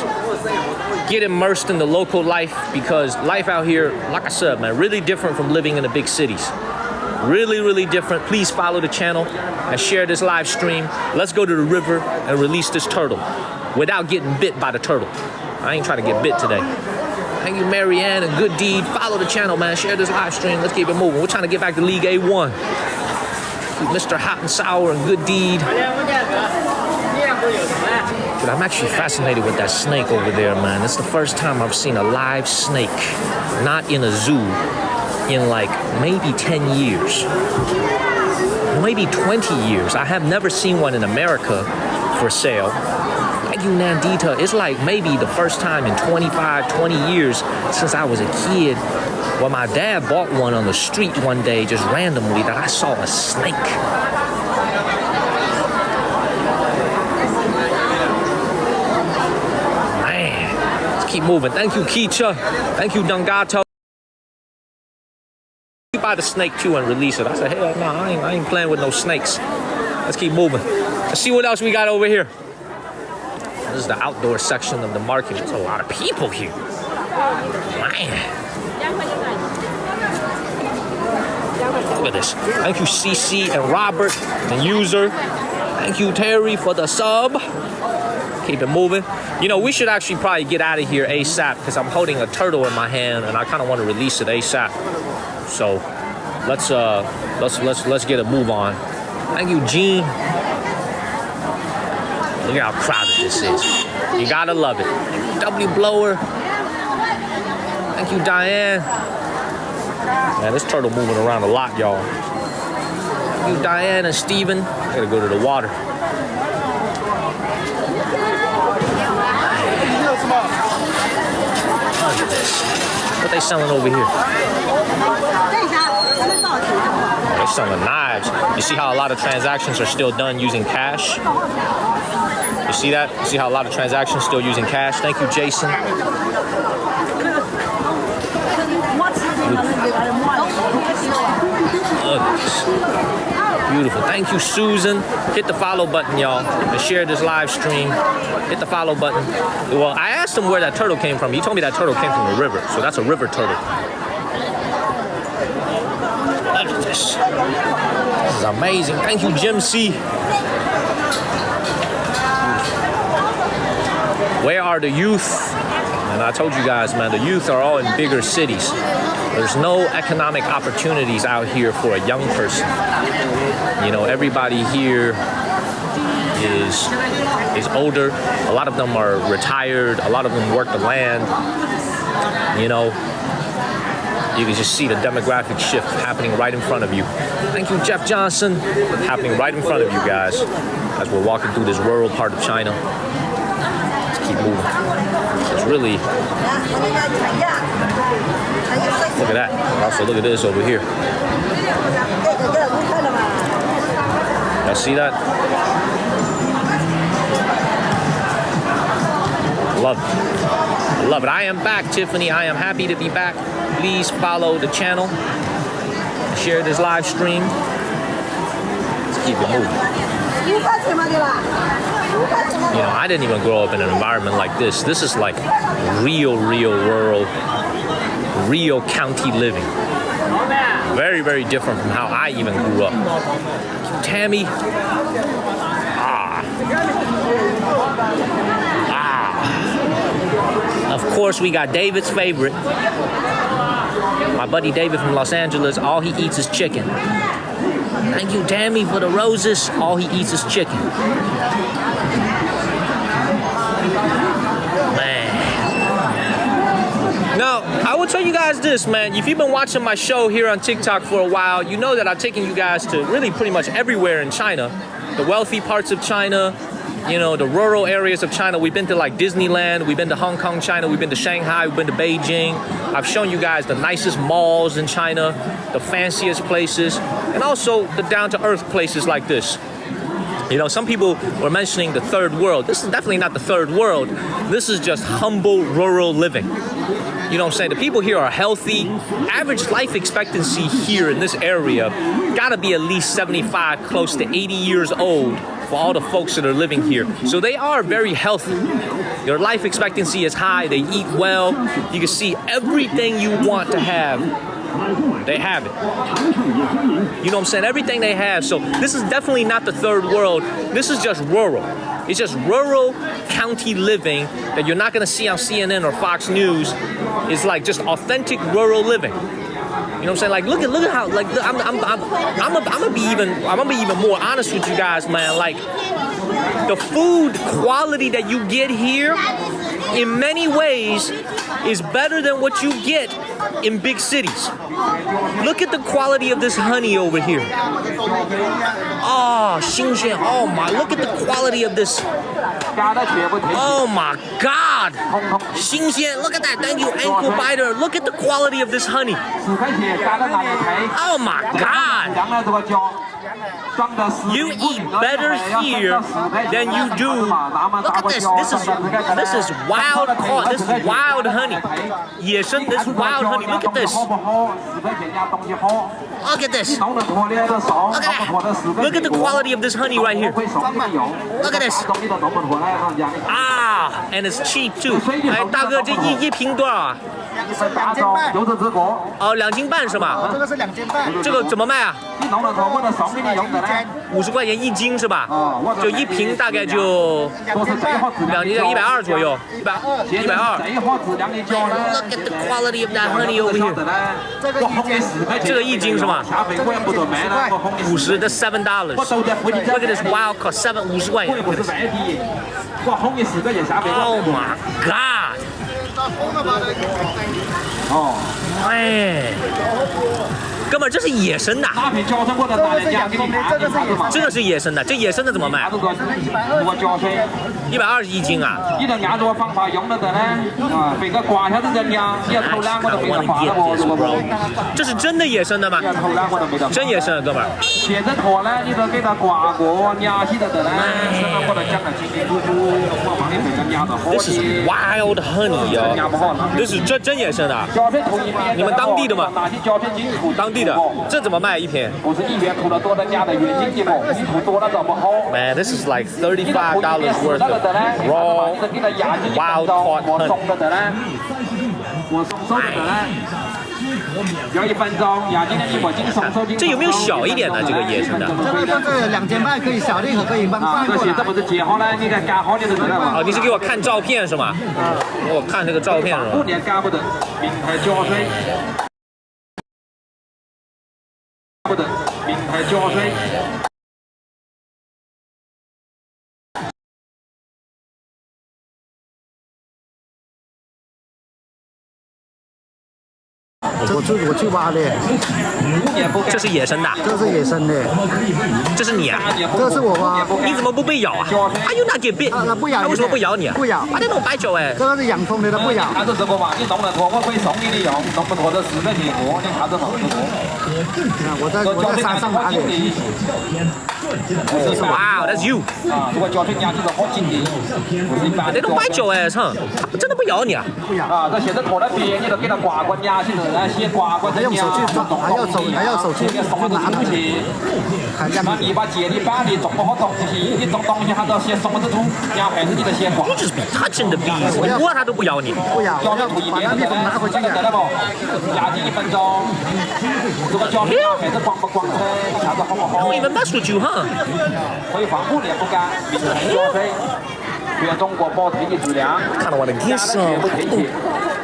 Get immersed in the local life because life out here, like I said, man, really different from living in the big cities. Really, really different. Please follow the channel and share this live stream. Let's go to the river and release this turtle without getting bit by the turtle. I ain't trying to get bit today. Thank you, Marianne, and Good Deed. Follow the channel, man. Share this live stream. Let's keep it moving. We're trying to get back to League A1. Mr. Hot and Sour and Good Deed. Dude, I'm actually fascinated with that snake over there, man. It's the first time I've seen a live snake, not in a zoo, in like maybe 10 years. Maybe 20 years. I have never seen one in America for sale. Thank you, Nandita. It's like maybe the first time in 25, 20 years since I was a kid. Well, my dad bought one on the street one day just randomly that I saw a snake. Man, let's keep moving. Thank you, Kicha. Thank you, Dungato. You buy the snake too and release it. I said, hell no, I ain't playing with no snakes. Let's keep moving. Let's see what else we got over here. This is the outdoor section of the market. There's a lot of people here. Man. Look at this. Thank you, CC and Robert and User. Thank you, Terry, for the sub. Keep it moving. You know, we should actually probably get out of here ASAP because I'm holding a turtle in my hand and I kind of want to release it ASAP. So let's get a move on. Thank you, Gene. Look at how crowded this is. You gotta love it. W Blower. Thank you, Diane. Man, this turtle moving around a lot, y'all. Thank you, Diane and Steven. I gotta go to the water. Look at this. What they selling over here? They're selling knives. You see how a lot of transactions are still done using cash? You see that? You see how a lot of transactions still using cash? Thank you, Jason. Look at this. Beautiful. Thank you, Susan. Hit the follow button, y'all, and share this live stream. Hit the follow button. Well, I asked him where that turtle came from. He told me that turtle came from the river, so that's a river turtle. Look at this. This is amazing. Thank you, Jim C. Where are the youth? And I told you guys, man, the youth are all in bigger cities. There's no economic opportunities out here for a young person. You know, everybody here is older. A lot of them are retired. A lot of them work the land. You know, you can just see the demographic shift happening right in front of you. Thank you, Jeff Johnson. Happening right in front of you guys as we're walking through this rural part of China. Keep moving. It's really, look at that. Also, look at this over here. Y'all see that? Love it. I love it. I am back, Tiffany. I am happy to be back. Please follow the channel. Share this live stream. Let's keep it moving. You know, I didn't even grow up in an environment like this. This is like real rural, real county living. Very, very different from how I even grew up. Tammy. Of course, we got David's favorite. My buddy David from Los Angeles, all he eats is chicken. Thank you, Tammy, for the roses. All he eats is chicken. Man. Now, I will tell you guys this, man. If you've been watching my show here on TikTok for a while, you know that I've taken you guys to really pretty much everywhere in China. The wealthy parts of China, you know, the rural areas of China. We've been to like Disneyland, we've been to Hong Kong, China, we've been to Shanghai, we've been to Beijing. I've shown you guys the nicest malls in China, the fanciest places, and also the down-to-earth places like this. You know, some people were mentioning the third world. This is definitely not the third world. This is just humble rural living. You know what I'm saying? The people here are healthy. Average life expectancy here in this area gotta be at least 75, close to 80 years old for all the folks that are living here. So they are very healthy. Their life expectancy is high. They eat well. You can see everything you want to have. They have it. You know what I'm saying? Everything they have. So this is definitely not the third world. This is just rural. It's just rural county living that you're not gonna see on CNN or Fox News. It's like just authentic rural living. You know what I'm saying? Like look at how like I'm gonna be even more honest with you guys, man. Like the food quality that you get here in many ways is better than what you get in big cities. Look at the quality of this honey over here. Oh, Xinjiang. Oh my, look at the quality of this 加的全部推起， Oh my God! 通通新鲜 Look at that! Thank you, ankle biter. Look at the quality of this honey. 10块钱加到哪里推？ Oh my 这个 God! 量了这个胶，装的10 You eat better here than you do. Look at this. This is wild caught. This is wild honey. 野生 This is wild honey. Look at this. 好不好？10块钱家东西好。 Look at this. 弄得脱的都少， Look 弄 at 不脱的 that. 10块 Look at the quality of this honey right here. 会送给你用。 Look at this. 东西都弄不脱了，让家里。 Ah, and it's cheap too. 哎，大哥，这一瓶多少啊？2斤半，就是这个。哦，2斤半是吗？这个是2斤半，这个怎么卖啊你弄了脱，我都送给你用的呢。 ？50块钱1斤是吧？就一瓶大概就都是最好质量的胶。 120左右，120。最好质量的胶呢。 Look at the quality of that honey over here. 我哄你10块钱。这个1斤是吗下回我也不得卖了，我哄你50的$7。我都在附近。 Look at this wild caught 50块钱。我又不是外地，我哄你10块钱下回。 Oh my God！ 哦，哎，哥们儿，这是野生的，那瓶胶水我都拿来讲给你看，你看着嘛。这个是野生的，这野生的怎么卖拿？这个胶水。 120一斤啊！你能按照方法用得得呢？啊，别个刮下子人家，你要偷懒我都没得法了哦，这个不。这是真的野生的吗你？要偷懒我都没得法。真野生的，哥们儿。现在脱呢，你都给他刮过，压起得得呢。什么我都讲得清清楚楚，我帮你别个压得好 This is 的。 wild honey 压不好。哦，这是真野生的啊，胶水涂一遍。你们当地的吗？拿起胶水进涂。当地的。这怎么卖一瓶不是你越涂得多，人家的越经济不？你涂多了都不好。 ？Man, this is like $35 worth of raw wild caught 我 honey. 送得得呢，我送手得得呢。要1分钟，压进来1块钱送手进。这有没有小一点的这个野生的？这个2斤半可以小的和可以放啊，这过来。现在不是结好了，你看干好的就得了嘛。哦，你是给我看照片是吗？我看这个照片是5吧？年干不得，名牌胶水。不得，名牌胶水。我去挖的， 5年不干。这是野生的，这是野生的，这是你啊？这是我挖。你怎么不被咬啊？Are you not get bit？它不咬你它为什么不咬你啊？不咬啊，那种白酒哎。这个是养蜂的，它不咬。看着这个嘛，你弄得脱，我可以送给你用，弄不脱的10块钱一个，你看着好不脱？我在山上拿的。Wow, that's you。啊，如果胶水压就是好紧的，不是一般的。那种白酒哎，操，它真的不咬你啊？不咬。啊，这现在脱了边，你都给它刮刮压起来，先刮刮。还用手去抓，还要手去送了拿东西。那你把接力板你种不好东西，你种东西还都先送着土，然后还是你得先刮。 You just be touching the bees，你摸它都不咬你。不咬，胶水涂一遍，把那蜜蜂拿回去得了不？压进1分钟，这个胶水还是光不光噻？你看着好不 I 好 don't？even mess with you, huh？可以防护也不干，名牌胶水，全中国保推的质量， Kind of want to get 全部 some. 推起，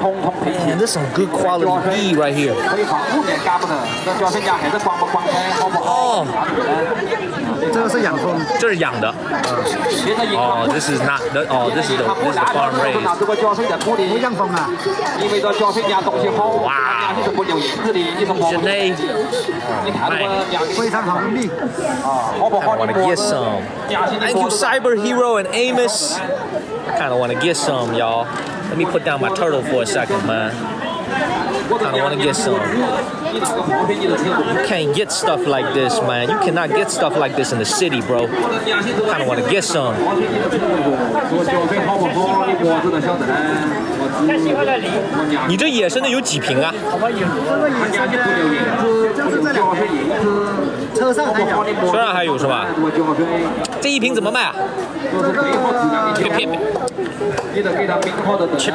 通通推起 Man,。this some good quality bee right here. 可以防护也干不得，这胶水家还是光不光噻？好不好？哦，这个是养蜂，这是养的。现在哦，this is not the. 哦，this is the farm 拿 raised. 这个胶水在土里，不养蜂啊。因为这胶水家东西好，哇你是不留叶子的，你是摸不真的。你看这个养的非常好的蜜。啊，好不 I 好？ want 你 to 摸 get 着 some. 养起你 Thank 摸 you, 着。 Cyber Hero and Amos. I kind of want to get some, y'all. Let me put down my turtle for a second, man. Kind of want to get some. You can't get stuff like this, man. You cannot get stuff like this in the city, bro. Kind of want to get some. 我胶水好不好？你摸着就晓得嘞。你这野生的有几瓶啊？就是这2瓶，车上还有。车上还有是吧？这一瓶怎么卖啊？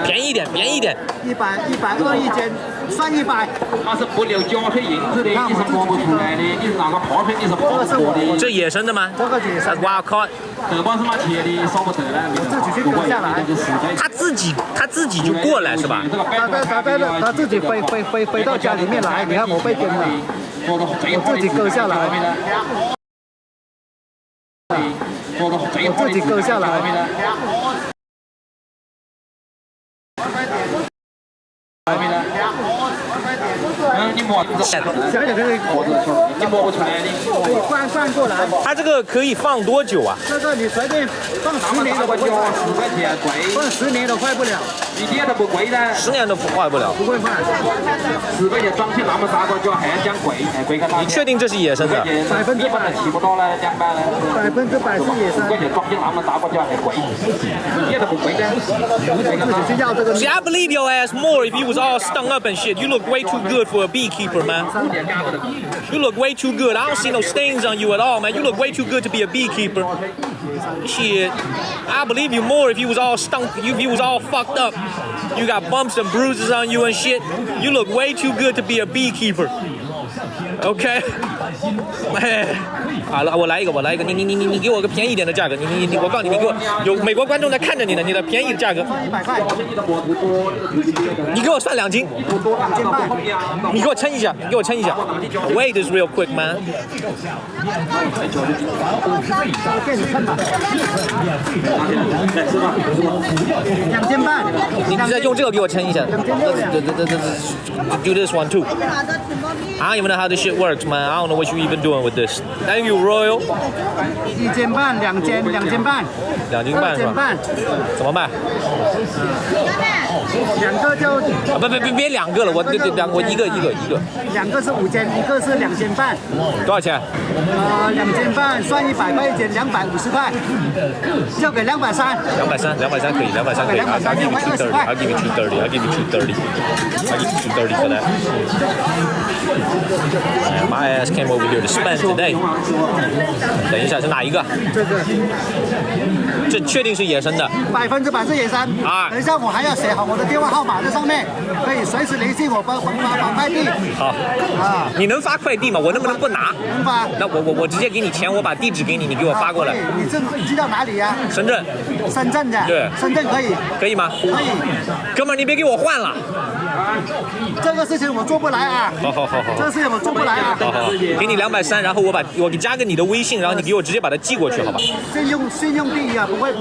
便宜一点，便宜一点。 120一斤，算100。它是不留胶水印子的，你是摸不出来的，你是拿个泡水，你是泡不过的。这野生的吗？这个野生 That's wild caught。这帮是嘛切的，少不得了。自己去割下来。他自己就过来是吧？他自己飞到家里面来，你看我被叮了，我自己割下来。我自己割下来。你摸，小点可以你摸不出来的。灌过来。它这个可以放多久啊？这个你随便放10年都不会坏，4块钱贵，放10年都坏不了，一点都不贵的。10年都坏不了。不会坏。4块钱装起那么大个脚还讲贵，还贵个大。你确定这是野生的100%提不到了200了。100%是野生。4块钱装起那么大个脚还贵，一点都不贵的。是要这个。 See, I believe your ass more if you was all stung up and shit. You look way too good for a beekeeper, man. You look way too good. I don't see no stains on you at all, man. You look way too good to be a beekeeper. Shit. I believe you more if you was all stunk, if you was all fucked up. You got bumps and bruises on you and shit. You look way too good to be a beekeeper. OK， 好了，我来一个，你给我个便宜点的价格，我告诉你，你给我有美国观众在看着你呢，你的便宜的价格100块，你给我算2斤，你给我称一下，你给我称一下 ，Weigh this real quick, man。我给你称吧，2斤半。你再用这个给我称一下。Do this one too. I don't even know how this shit works, man. I don't know what you even doing with this. Thank you, Royal. 1斤半，2斤半，2斤半是吧？怎么卖？两个就别2个了，我一个。2个是5斤，一个是2斤半。多少钱？2斤半算100块钱，250块，就给230。230可以，230可以。I'll give you 230. I'll give you 230 for that. My ass came over here to spend today. 等一下，是哪一个？这个。这确定是野生的？100%是野生。啊！等一下我还要写好我的电话号码在上面，可以随时联系我发快递。好。啊！你能发快递吗？我能不能不拿？能发。那我直接给你钱，我把地址给你，你给我发过来。你寄到哪里呀？深圳。深圳的。对。深圳可以。可以吗？可以。哥们儿，你别给我换了。这个事情我做不来啊。好。这个事情我做不来啊。好，给你230，然后我给加个你的微信，然后你给我直接把它寄过去，好吧？信用第一啊，不会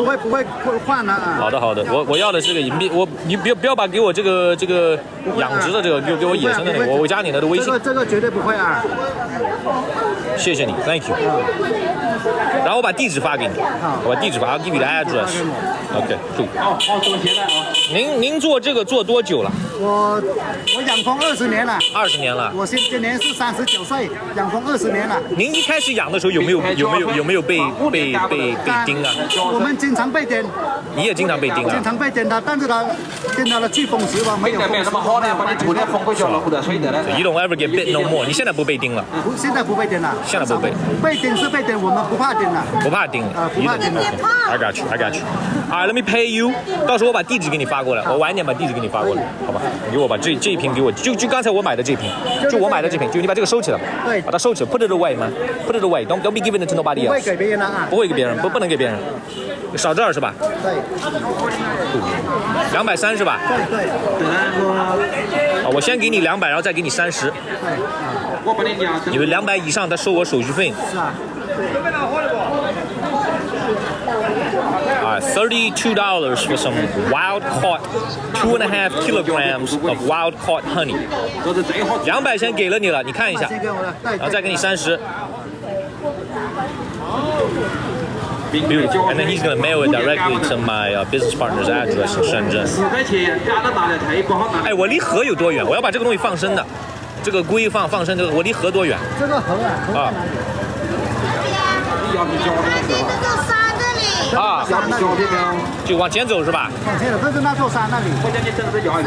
换啊。好的，我要的是个银币，你不要把给我这个养殖的这个给我野生的那个，我加你的微信。这个绝对不会啊。谢谢你 ，Thank you。然后我把地址发给你，我把地址发，I'll give you the address。OK， cool。好，多谢了啊。您做这个做多久了？我养蜂20年了。20年了。我今年是39岁，养蜂20年了。您一开始养的时候有没有被叮啊？我们经常被叮。你也经常被叮啊？经常被叮的，但是它叮到了飓风时吧，没有风。那么好呢，把你涂点风过去了，不得水得了。You don't ever get bit no more。你现在不被叮了？现在不被叮了。现在不被。被叮是被叮，我们不怕叮了。不怕叮。不怕叮了。I got you. Alright, let me pay you. 到时候我把地址给你发过来，我晚一点把地址给你发过来，好吧？你给我把这一瓶给我，就刚才我买的这瓶，就我买的这瓶，就你把这个收起来，对，把它收起来 ，put it away, man, put it away. Don't be giving it to nobody else. 不会给别人啊，不会给别人，不能给别人。少这儿是吧？对。230是吧？对。好，我先给你200，然后再给你30。我把你养。因为200以上他收我手续费。是啊。$32 for some wild caught 2.5 kilograms of wild caught honey. 200先给了你了，你看一下，然后再给你30。Beautiful. And then he's gonna mail it directly to my business partner's address in Shenzhen. 4块钱，加了拿的太不好拿。哎，我离河有多远？我要把这个东西放生的，这个龟放生，这个我离河多远？这个河啊。啊，就往前走是吧？往前走，这是那座山那里。我叫你整只要一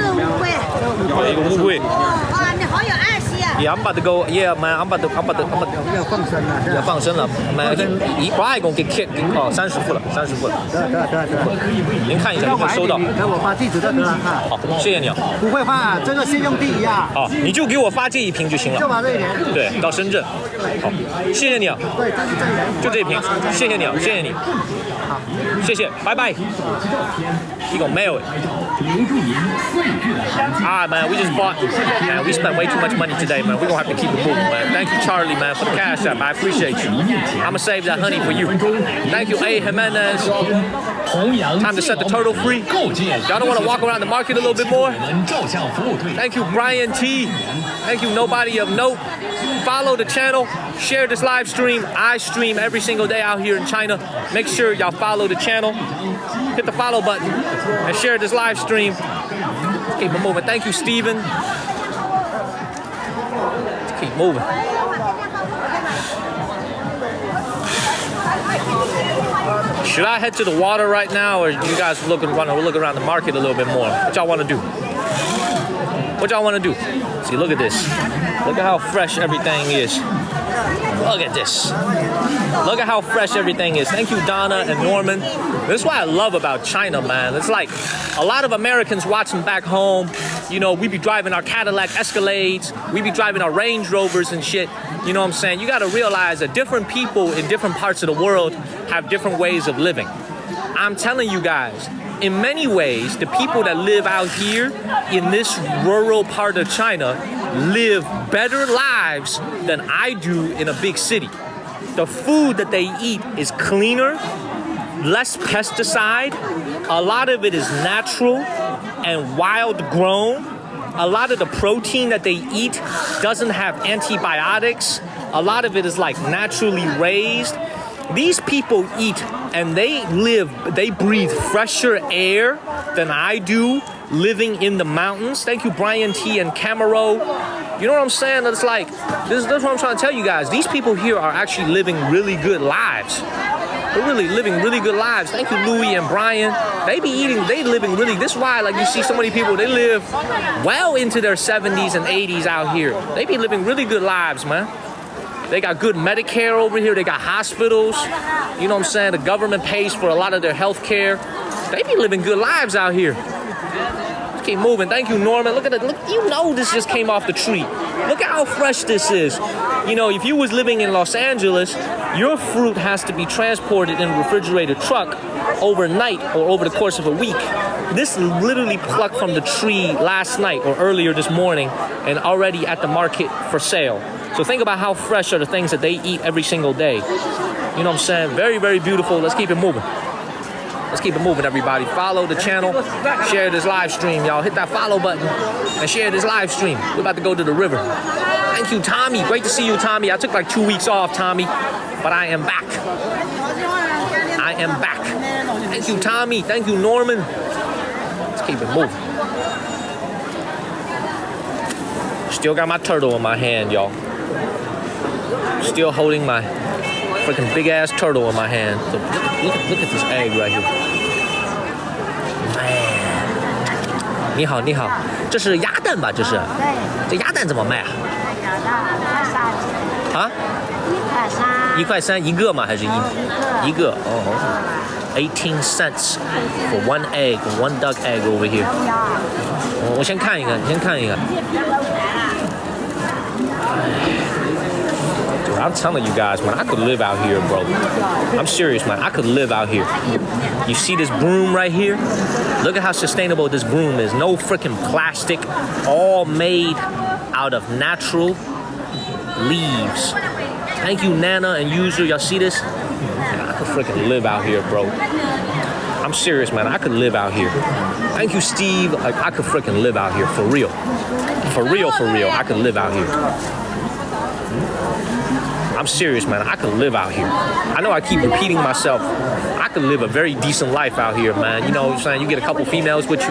个乌龟。哇，你好有爱心啊！ Yeah, I'm about to go. Yeah, man, I'm about to. 要放生了。要放生了。Man, 一共给 kick 哦30副了。对。您看一下有没有收到？给我发地址就得了哈。好，谢谢你啊。不会发，这个信用第一啊。好，你就给我发这一瓶就行了。就发这一瓶。对，到深圳。好，谢谢你啊。对，就这一瓶，谢谢你啊，谢谢你。好，谢谢，拜拜。He gonna mail it. Alright, man, we just bought. Man, we spent way too much money today, man. We're gonna have to keep it moving, man. Thank you, Charlie, man, for the cash app. I appreciate you. I'm gonna save that honey for you. Thank you, A. Jimenez. Time to set the turtle free. Y'all don't want to walk around the market a little bit more? Thank you, Brian T. Thank you, Nobody of Note. Follow the channel. Share this live stream. I stream every single day out here in China. Make sure y'all follow the channel. Hit the follow button and share this live stream. Let's keep it moving. Thank you, Steven. Let's keep moving. Should I head to the water right now, or do you guys want to look around the market a little bit more? What y'all want to do? What y'all want to do? See, look at this. Look at how fresh everything is. Look at this. Look at how fresh everything is. Thank you, Donna and Norman. This is what I love about China, man. It's like a lot of Americans watching back home. You know, we be driving our Cadillac Escalades. We be driving our Range Rovers and shit. You know what I'm saying? You got to realize that different people in different parts of the world have different ways of living. I'm telling you guys, in many ways, the people that live out here in this rural part of China live better lives than I do in a big city. The food that they eat is cleaner, less pesticide. A lot of it is natural and wild grown. A lot of the protein that they eat doesn't have antibiotics. A lot of it is like naturally raised. These people eat and they breathe fresher air than I do living in the mountains. Thank you, Brian T. and Camaro. You know what I'm saying? It's like, this is what I'm trying to tell you guys. These people here are actually living really good lives. They're really living really good lives. Thank you, Louie and Brian. They living really, this is why, like, you see so many people, they live well into their 70s and 80s out here. They be living really good lives, man. They got good Medicare over here. They got hospitals. You know what I'm saying? The government pays for a lot of their health care. They be living good lives out here. Let's keep moving. Thank you, Norman. Look at it. Look, you know this just came off the tree. Look at how fresh this is. You know, if you was living in Los Angeles, your fruit has to be transported in a refrigerated truck overnight or over the course of a week. This literally plucked from the tree last night or earlier this morning and already at the market for sale. So think about how fresh are the things that they eat every single day. You know what I'm saying? Very, very beautiful. Let's keep it moving. Let's keep it moving, everybody. Follow the channel. Share this live stream, y'all. Hit that follow button and share this live stream. We're about to go to the river. Thank you, Tommy. Great to see you, Tommy. I took like 2 weeks off, Tommy, but I am back. I am back. Thank you, Tommy. Thank you, Norman. Let's keep it moving. Still got my turtle in my hand, y'all. Still holding my freaking big ass turtle in my hand. So look at this egg right here. Man. 你好，你好，这是鸭蛋吧？这是。这鸭蛋怎么卖啊？啊？1块3一个吗？还是一个？哦。18 cents for one egg, one duck egg over here. 我先看一个，你先看一个。Dude, I'm telling you guys, man, I could live out here, bro. I'm serious, man. I could live out here. You see this broom right here? Look at how sustainable this broom is. No freaking plastic. All made out of natural leaves. Thank you, Nana and User. Y'all see this? Man, I could freaking live out here, bro. I'm serious, man. I could live out here. Thank you, Steve. I could freaking live out here, for real. For real, for real. I could live out here. I'm serious, man. I could live out here. I know I keep repeating myself. I could live a very decent life out here, man. You know what I'm saying? You get a couple females with you.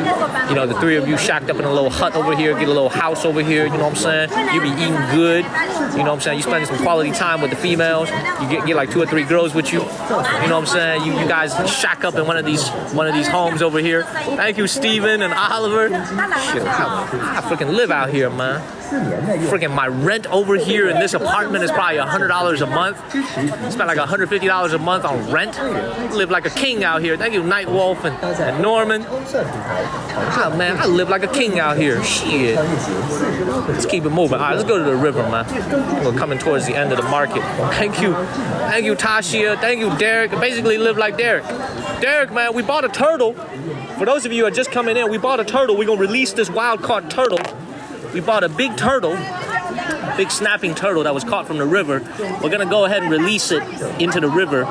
You know, the three of you shacked up in a little hut over here, get a little house over here. You know what I'm saying? You be eating good. You know what I'm saying? You spending some quality time with the females. You get like 2 or 3 girls with you. You know what I'm saying? You guys shack up in one of these homes over here. Thank you, Steven and Oliver. Shit, I freaking live out here, man. Freaking my rent over here in this apartment is probably $100 a month. Spend like $150 a month on rent. Live like a king out here. Thank you, Nightwolf and Norman. Oh, man, I live like a king out here. Shit. Let's keep it moving. All right, let's go to the river, man. We're coming towards the end of the market. Thank you, Tashia. Thank you, Derek. I basically live like Derek. Derek, man, we bought a turtle. For those of you who are just coming in, we bought a turtle. We're gonna release this wild caught turtle. We bought a big turtle, big snapping turtle that was caught from the river. We're gonna go ahead and release it into the river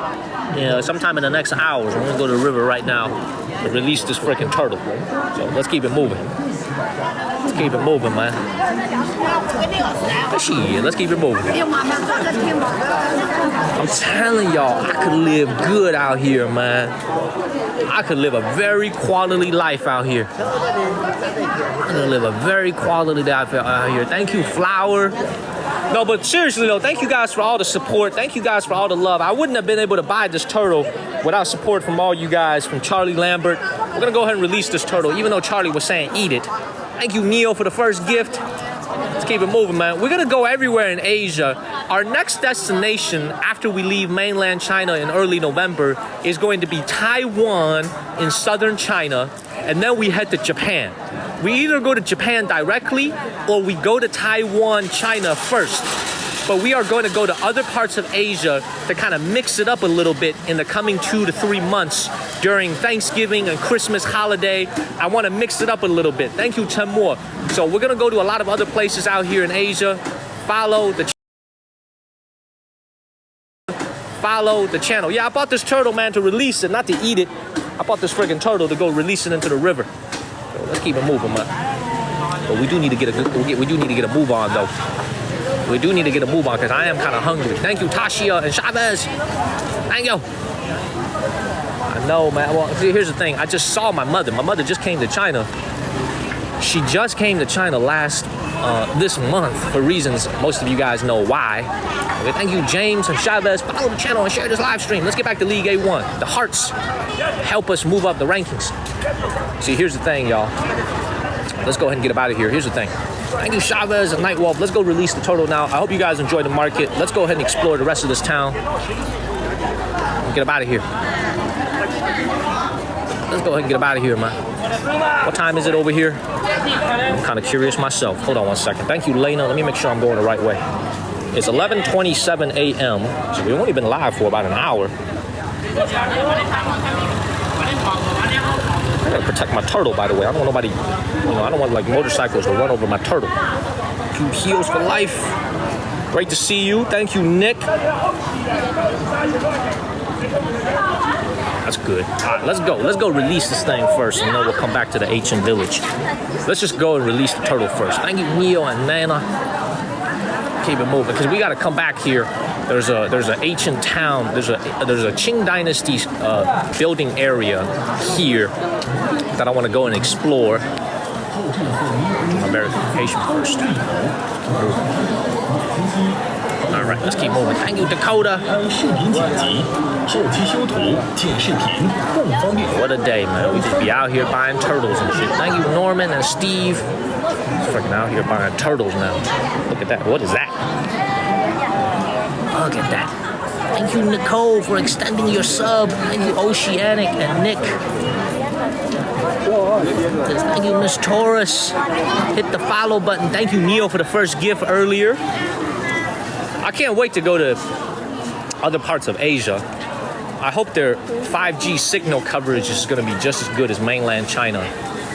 sometime in the next hours. I'm gonna go to the river right now and release this freaking turtle. So let's keep it moving. Let's keep it moving, man. Shit, let's keep it moving. I'm telling y'all, I could live good out here, man. I could live a very quality life out here. I'm gonna live a very quality life out here. Thank you, Flower. No, but seriously though, thank you guys for all the support. Thank you guys for all the love. I wouldn't have been able to buy this turtle without support from all you guys, from Charlie Lambert. We're gonna go ahead and release this turtle, even though Charlie was saying eat it. Thank you, Neil, for the first gift. Let's keep it moving, man. We're gonna go everywhere in Asia. Our next destination after we leave mainland China in early November is going to be Taiwan in southern China, and then we head to Japan. We either go to Japan directly or we go to Taiwan, China first. But we are going to go to other parts of Asia to kind of mix it up a little bit in the coming 2 to 3 months during Thanksgiving and Christmas holiday. I want to mix it up a little bit. Thank you, Chen Mo. So we're going to go to a lot of other places out here in Asia. Follow the channel. Yeah, I bought this turtle, man, to release it, not to eat it. I bought this friggin' turtle to go release it into the river. So let's keep it moving, man. But we do need to get a move on, though. We do need to get a move on because I am kind of hungry. Thank you, Tashia and Chavez. Thank you. I know, man. Well, see, here's the thing. I just saw my mother. My mother just came to China. She just came to China this month for reasons most of you guys know why. Okay, thank you, James and Chavez. Follow the channel and share this live stream. Let's get back to League A1. The hearts help us move up the rankings. See, here's the thing, y'all. Let's go ahead and get up out of here. Here's the thing. Thank you, Chavez and Nightwolf. Let's go release the turtle now. I hope you guys enjoy the market. Let's go ahead and explore the rest of this town. Get up out of here. Let's go ahead and get up out of here, man. What time is it over here? I'm kind of curious myself. Hold on one second. Thank you, Lena. Let me make sure I'm going the right way. It's 11:27 a.m. So we've only been live for about an hour. I gotta protect my turtle, by the way. I don't want nobody, I don't want like motorcycles to run over my turtle. Two heels for life. Great to see you. Thank you, Nick. That's good. All right, let's go. Let's go release this thing first, and then we'll come back to the ancient village. Let's just go and release the turtle first. Thank you, Neo and Nana. Keep it moving, because we got to come back here. There's an ancient town. There's a Qing Dynasty building area here that I want to go and explore. My verification first. All right, let's keep moving. Thank you, Dakota. What a day, man. We just be out here buying turtles and shit. Thank you, Norman and Steve. Just freaking out here buying turtles now. Look at that. What is that? Look at that. Thank you, Nicole, for extending your sub. Thank you, Oceanic and Nick. Thank you, Miss Taurus. Hit the follow button. Thank you, Neil, for the first gift earlier. I can't wait to go to other parts of Asia. I hope their 5G signal coverage is going to be just as good as mainland China.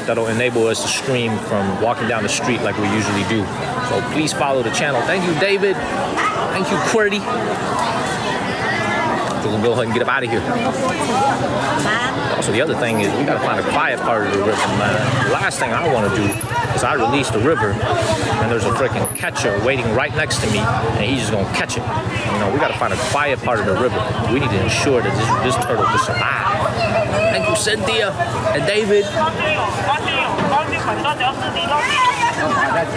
That'll enable us to stream from walking down the street like we usually do. So please follow the channel. Thank you, David. Thank you, QWERTY. We'll go ahead and get up out of here. Also, the other thing is we gotta find a quiet part of the river, man. The last thing I want to do is I release the river and there's a freaking catcher waiting right next to me and he's just gonna catch it. We gotta find a quiet part of the river. We need to ensure that this turtle can survive. Thank you, Cynthia and David.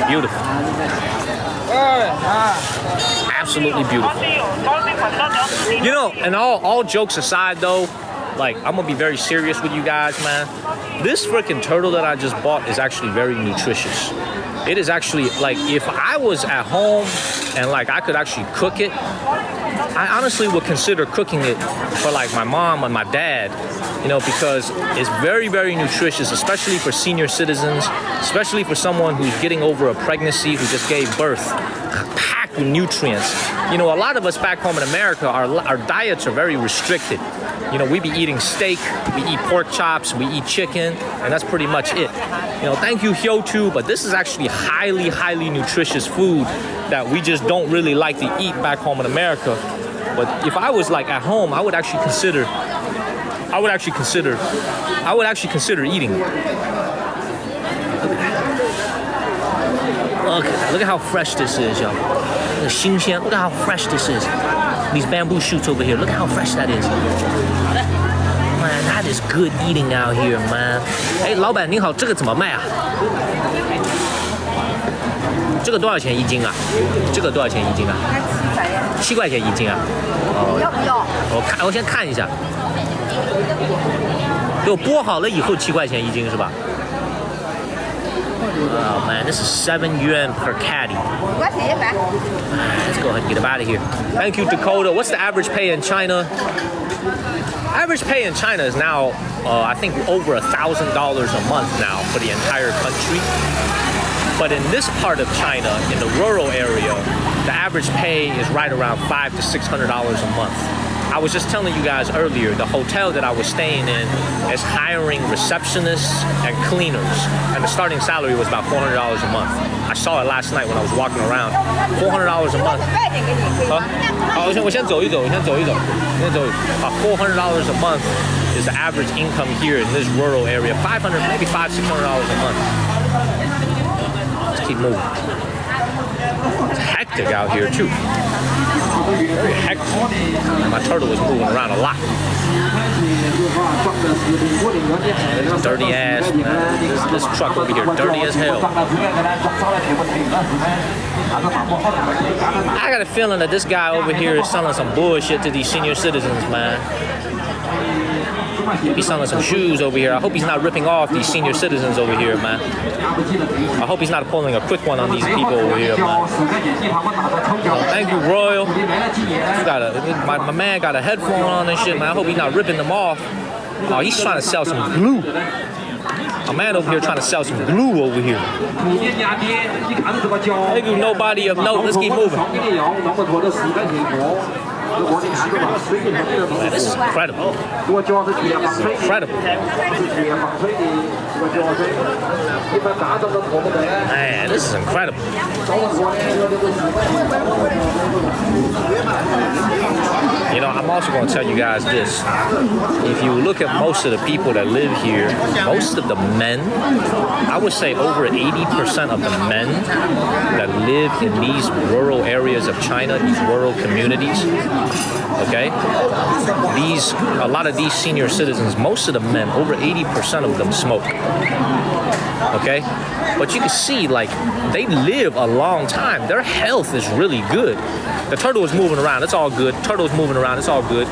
Beautiful. Absolutely beautiful. And all jokes aside though, like, I'm gonna be very serious with you guys, man. This freaking turtle that I just bought is actually very nutritious. It is actually, like, if I was at home and like I could actually cook it, I honestly would consider cooking it for like my mom and my dad, because it's very, very nutritious, especially for senior citizens, especially for someone who's getting over a pregnancy, who just gave birth, packed with nutrients. You know, a lot of us back home in America, our diets are very restricted. You know, we be eating steak, we eat pork chops, we eat chicken, and that's pretty much it. You know, thank you, Hyotu, but this is actually highly, highly nutritious food that we just don't really like to eat back home in America. But if I was like at home, I would actually consider eating it. Look at that. Look at how fresh this is, y'all. Look at how fresh this is. These bamboo shoots over here. Look at how fresh that is. Man, that is good eating out here, man. Hey, 老板您好，这个怎么卖啊？这个多少钱一斤啊？这个多少钱一斤啊？7块钱一斤啊？哦，要不要？我先看一下。就剥好了以后7块钱一斤是吧？ Oh man, this is 7 yuan per caddy. Let's go ahead and get him out of here. Thank you, Dakota. What's the average pay in China? Average pay in China is now, I think, over $1,000 a month now for the entire country. But in this part of China, in the rural area, the average pay is right around $500 to $600 a month. I was just telling you guys earlier, the hotel that I was staying in is hiring receptionists and cleaners, and the starting salary was about $400 a month. I saw it last night when I was walking around. $400 a month. $400 a month is the average income here in this rural area. Maybe $500, $600 a month. Let's keep moving. It's hectic out here too. Very hectic. My turtle was moving around a lot. Dirty ass, man. This truck over here, dirty as hell. I got a feeling that this guy over here is selling some bullshit to these senior citizens, man. He's selling some shoes over here. I hope he's not ripping off these senior citizens over here, man. I hope he's not pulling a quick one on these people over here, man. Thank you, Royal. My man got a headphone on and shit, man. I hope he's not ripping them off. Oh, he's trying to sell some glue. A man over here trying to sell some glue over here. Thank you, nobody of note. Let's keep moving. Man, this is incredible. This is incredible. Man, this is incredible. You know, I'm also going to tell you guys this. If you look at most of the people that live here, most of the men, I would say over 80% of the men that live in these rural areas of China, these rural communities, okay? A lot of these senior citizens, most of the men, over 80% of them smoke, okay? But you can see, like, they live a long time. Their health is really good. The turtle is moving around. It's all good. Turtle's moving around. It's all good.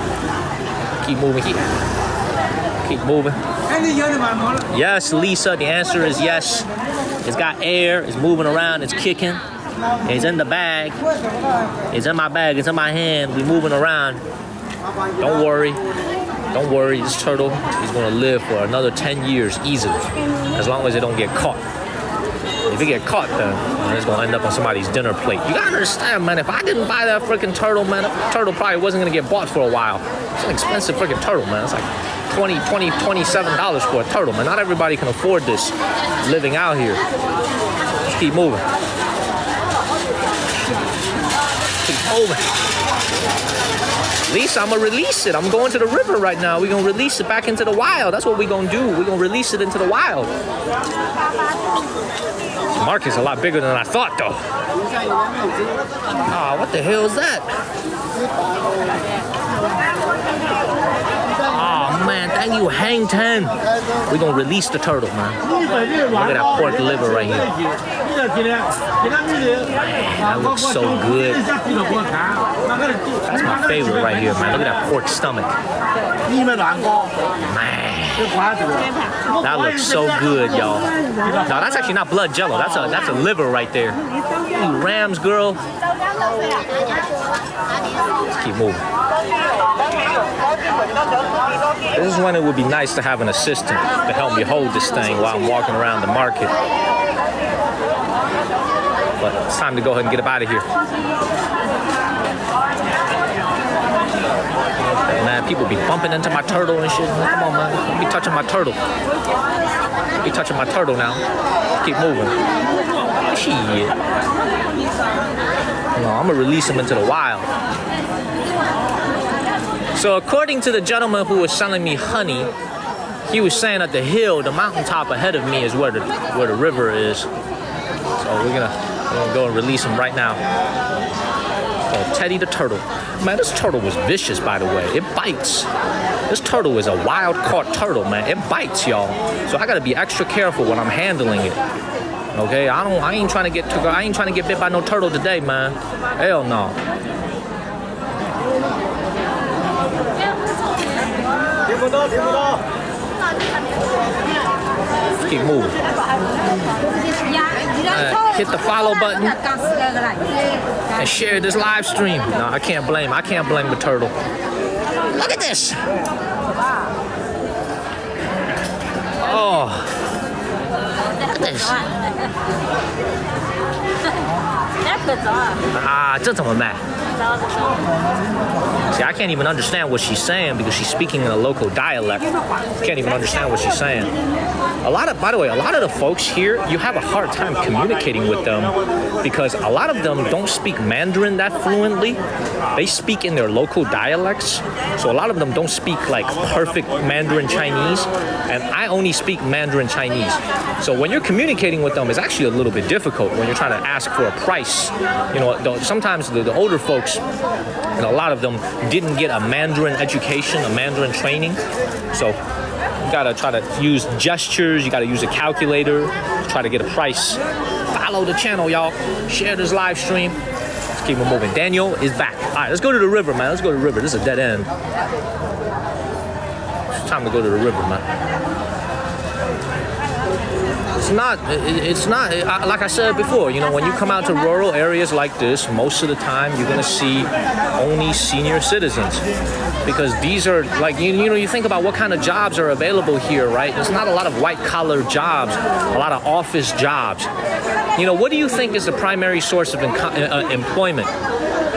Keep moving. Keep moving. Yes, Lisa. The answer is yes. It's got air. It's moving around. It's kicking. It's in the bag. It's in my bag. It's in my hand. We're moving around. Don't worry. Don't worry. This turtle is going to live for another 10 years easily, as long as it don't get caught. If it get caught, then it's gonna end up on somebody's dinner plate. You gotta understand, man, if I didn't buy that freaking turtle, man, that turtle probably wasn't gonna get bought for a while. It's an expensive freaking turtle, man. It's like $27 for a turtle, man. Not everybody can afford this living out here. Just keep moving. Keep moving. At least I'm gonna release it. I'm going to the river right now. We're gonna release it back into the wild. That's what we're gonna do. We're gonna release it into the wild. This market's a lot bigger than I thought, though. Oh, what the hell is that? Oh man, thank you, Hang Ten. We're gonna release the turtle, man. Look at that pork liver right here. Man, that looks so good. That's my favorite right here, man. Look at that pork stomach. Man, that looks so good, y'all. No, that's actually not blood jello. That's a liver right there. You Rams, girl. Let's keep moving. This is when it would be nice to have an assistant to help me hold this thing while I'm walking around the market. But it's time to go ahead and get up out of here. people be bumping into my turtle and shit. Come on, man. Don't be touching my turtle. Don't be touching my turtle now. Keep moving. Shit. No, I'm gonna release him into the wild. So according to the gentleman who was selling me honey, he was saying that the hill, the mountaintop ahead of me is where the river is. So we're gonna go and release him right now. Teddy the turtle. Man, this turtle was vicious, by the way. It bites. This turtle is a wild caught turtle, man. It bites, y'all. So I gotta be extra careful when I'm handling it. Okay, I ain't trying to get bit by no turtle today, man. Hell no. Let's keep moving. Hit the follow button and share this live stream. No, I can't blame the turtle. Look at this. Oh, look at this. Ah, 这怎么卖? See, I can't even understand what she's saying because she's speaking in a local dialect. Can't even understand what she's saying. By the way, a lot of the folks here, you have a hard time communicating with them because a lot of them don't speak Mandarin that fluently. They speak in their local dialects. So a lot of them don't speak like perfect Mandarin Chinese, and I only speak Mandarin Chinese. So when you're communicating with them, it's actually a little bit difficult when you're trying to ask for a price. You know, sometimes the older folks, and a lot of them didn't get a Mandarin education, a Mandarin training. So you gotta try to use gestures, you gotta use a calculator to try to get a price. Follow the channel, y'all. Share this live stream. Let's keep it moving. Daniel is back. All right, let's go to the river, man. Let's go to the river. This is a dead end. It's time to go to the river, man. It's not, like I said before, you know, when you come out to rural areas like this, most of the time you're gonna see only senior citizens. Because these are like, you know, you think about what kind of jobs are available here, right? There's not a lot of white collar jobs, a lot of office jobs. You know, what do you think is the primary source of employment?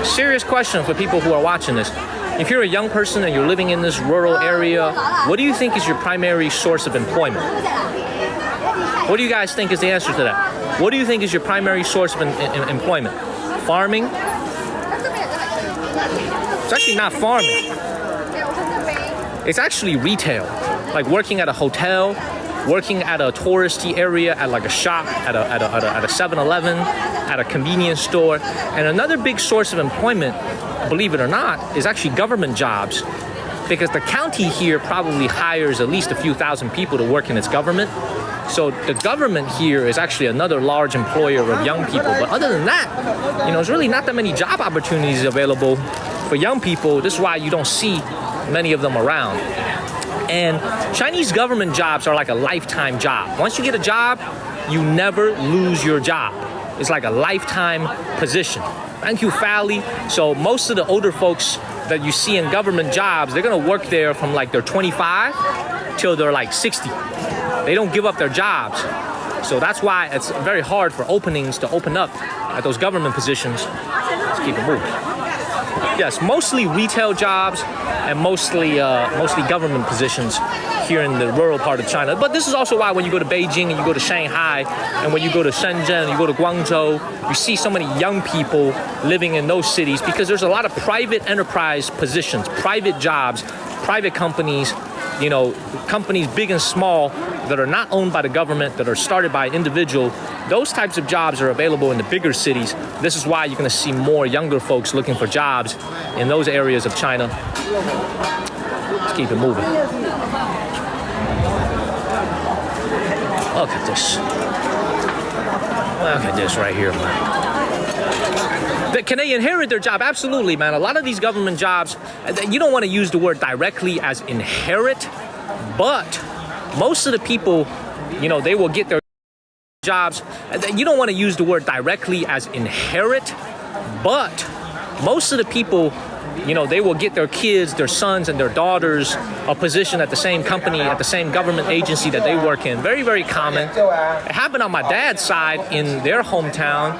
Serious question for people who are watching this. If you're a young person and you're living in this rural area, what do you think is your primary source of employment? What do you guys think is the answer to that? What do you think is your primary source of employment? Farming? It's actually not farming. It's actually retail. Like working at a hotel, working at a touristy area, at like a shop, at a 7-Eleven, at a convenience store. And another big source of employment, believe it or not, is actually government jobs. Because the county here probably hires at least a few thousand people to work in its government. So the government here is actually another large employer of young people. But other than that, you know, there's really not that many job opportunities available for young people. This is why you don't see many of them around. And Chinese government jobs are like a lifetime job. Once you get a job, you never lose your job. It's like a lifetime position. Thank you, Fally. So most of the older folks that you see in government jobs, they're gonna work there from like they're 25 till they're like 60. They don't give up their jobs. So that's why it's very hard for openings to open up at those government positions. Let's keep it moving. Yes, mostly retail jobs and mostly government positions here in the rural part of China. But this is also why when you go to Beijing and you go to Shanghai and when you go to Shenzhen, you go to Guangzhou, you see so many young people living in those cities because there's a lot of private enterprise positions, private jobs, private companies, you know, companies big and small that are not owned by the government, that are started by an individual. Those types of jobs are available in the bigger cities. This is why you're going to see more younger folks looking for jobs in those areas of China. Let's keep it moving. Look at this. Look at this right here, man. Can they inherit their job? Absolutely, man. A lot of these government jobs, you don't want to use the word directly as inherit, but most of the people, you know, they will get their jobs. You don't want to use the word directly as inherit, but most of the people, you know, they will get their kids, their sons and their daughters a position at the same company, at the same government agency that they work in. Very, very common. It happened on my dad's side in their hometown.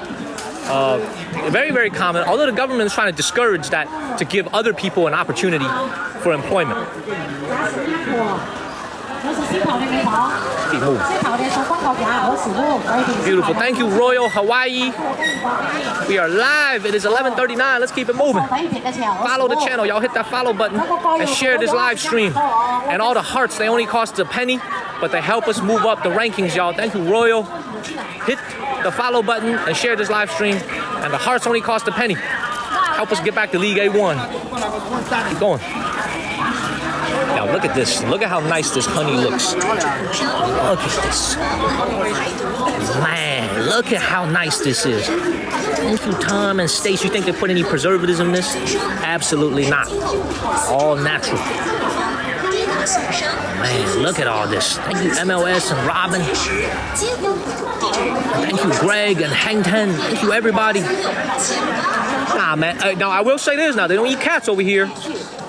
very, very common, although the government is trying to discourage that to give other people an opportunity for employment. Beautiful. Thank you, Royal Hawaii. We are live. It is 11:39. Let's keep it moving. Follow the channel. Y'all hit that follow button and share this live stream. And all the hearts, they only cost a penny, but they help us move up the rankings, y'all. Thank you, Royal. Hit the follow button and share this live stream. And the hearts only cost a penny. Help us get back to League A1. Keep going. Now look at this. Look at how nice this honey looks. Look at this. Man, look at how nice this is. Thank you, Tom and Stace. You think they put any preservatives in this? Absolutely not. All natural. Man, look at all this. Thank you, MLS and Robin. Thank you, Greg and Hang Ten. Thank you, everybody. Nah, man. Now, I will say this now. They don't eat cats over here.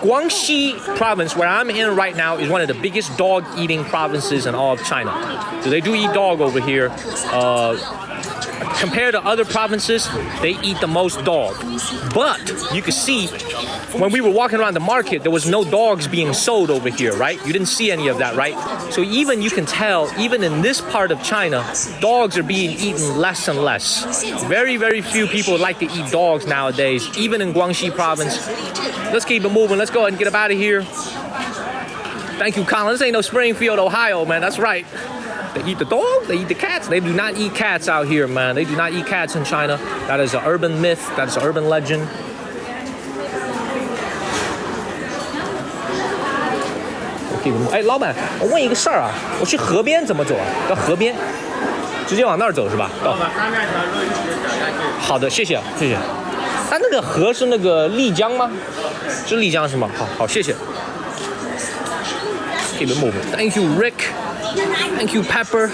Guangxi province, where I'm in right now, is one of the biggest dog-eating provinces in all of China. So they do eat dog over here. Compared to other provinces, they eat the most dog. But you can see, when we were walking around the market, there was no dogs being sold over here, right? You didn't see any of that, right? So even you can tell, even in this part of China, dogs are being eaten less and less. Very, very few people like to eat dogs nowadays, even in Guangxi province. Let's keep it moving. Let's go ahead and get up out of here. Thank you, Colin. This ain't no Springfield, Ohio, man. That's right. They eat the dog, they eat the cats. They do not eat cats out here, man. They do not eat cats in China. That is an urban myth. That is an urban legend. Hey, 老板，我问一个事儿啊，我去河边怎么走啊？到河边，直接往那儿走是吧？到。好的，谢谢，谢谢。它那个河是那个丽江吗？是丽江是吗？好好，谢谢。Keep it moving. Thank you, Rick. Thank you, Pepper.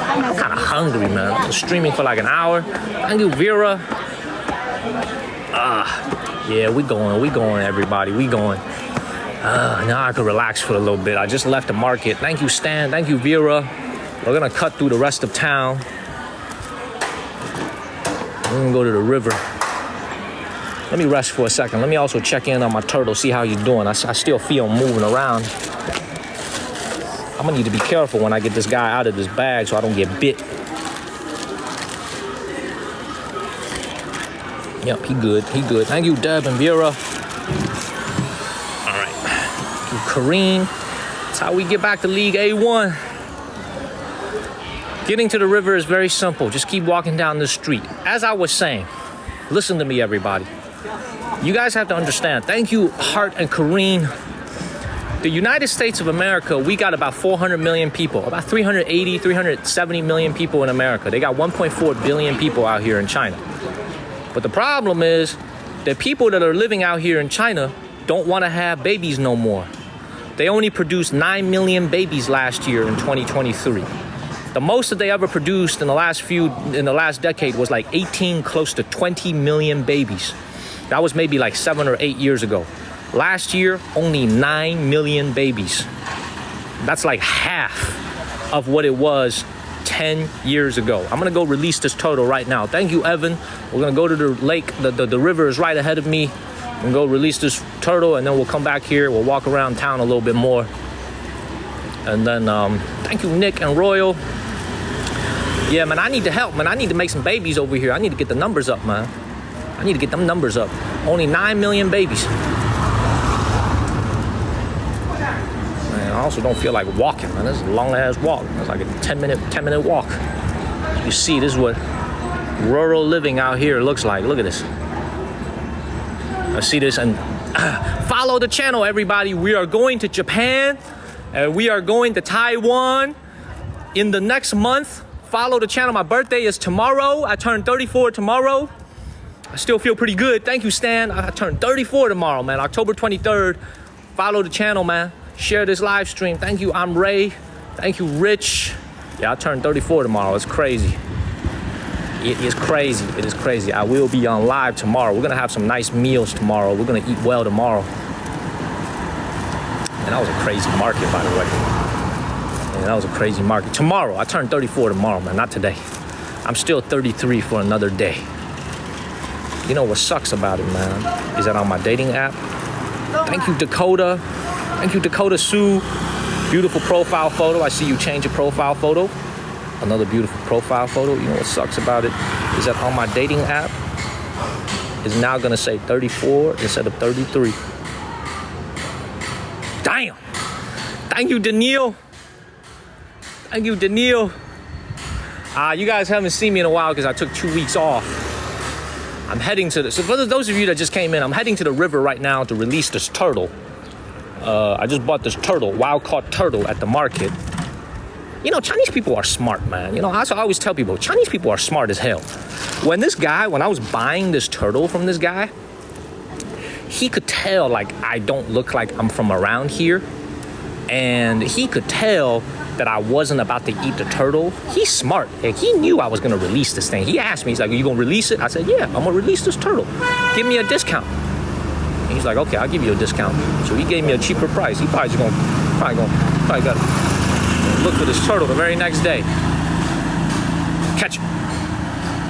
I'm kind of hungry, man. I've been streaming for like an hour. Thank you, Vera. Yeah, we going, everybody. We going. Now I can relax for a little bit. I just left the market. Thank you, Stan. Thank you, Vera. We're gonna cut through the rest of town. We're gonna go to the river. Let me rest for a second. Let me also check in on my turtle, see how he's doing. I still feel him moving around. I'm gonna need to be careful when I get this guy out of this bag so I don't get bit. Yep, he good, he good. Thank you, Deb and Vera. All right, thank you, Kareem. That's how we get back to League A1. Getting to the river is very simple. Just keep walking down the street. As I was saying, listen to me, everybody. You guys have to understand. Thank you, Hart and Kareem. The United States of America, we got about 400 million people, about 380, 370 million people in America. They got 1.4 billion people out here in China. But the problem is that people that are living out here in China don't want to have babies no more. They only produced 9 million babies last year in 2023. The most that they ever produced in the last decade was like 18, close to 20 million babies. That was maybe like 7 or 8 years ago. Last year, only 9 million babies. That's like half of what it was 10 years ago. I'm gonna go release this turtle right now. Thank you, Evan. We're gonna go to the lake. The river is right ahead of me. I'm gonna go release this turtle and then we'll come back here. We'll walk around town a little bit more. And then, thank you, Nick and Royal. Yeah, man, I need to help, man. I need to make some babies over here. I need to get the numbers up, man. I need to get them numbers up. Only 9 million babies. Man, I also don't feel like walking, man. This is a long-ass walk. It's like a 10-minute walk. You see, this is what rural living out here looks like. Look at this. I see this, and follow the channel, everybody. We are going to Japan, and we are going to Taiwan in the next month. Follow the channel. My birthday is tomorrow. I turn 34 tomorrow. I still feel pretty good. Thank you, Stan. I turn 34 tomorrow, man. October 23rd. Follow the channel, man. Share this live stream. Thank you, I'm Ray. Thank you, Rich. Yeah, I turn 34 tomorrow. It's crazy. It is crazy. It is crazy. I will be on live tomorrow. We're gonna have some nice meals tomorrow. We're gonna eat well tomorrow. And that was a crazy market, by the way. Yeah, that was a crazy market. Tomorrow, I turn 34 tomorrow, man, not today. I'm still 33 for another day. You know what sucks about it, man, is that on my dating app, thank you, Dakota. Thank you, Dakota Sue. Beautiful profile photo. I see you change your profile photo. Another beautiful profile photo. You know what sucks about it is that on my dating app, it's now gonna say 34 instead of 33. Damn. Thank you, Daniil. Thank you, Daniil. You guys haven't seen me in a while because I took 2 weeks off. I'm heading to so for those of you that just came in, I'm heading to the river right now to release this turtle. I just bought this turtle, wild caught turtle at the market. You know, Chinese people are smart, man. You know, I always tell people, Chinese people are smart as hell. When I was buying this turtle from this guy, he could tell, like, I don't look like I'm from around here. And he could tell that I wasn't about to eat the turtle. He's smart. Like, he knew I was gonna release this thing. He asked me, he's like, are you gonna release it? I said, yeah, I'm gonna release this turtle. Give me a discount. And he's like, okay, I'll give you a discount. So he gave me a cheaper price. He probably got to look for this turtle the very next day. Catch it.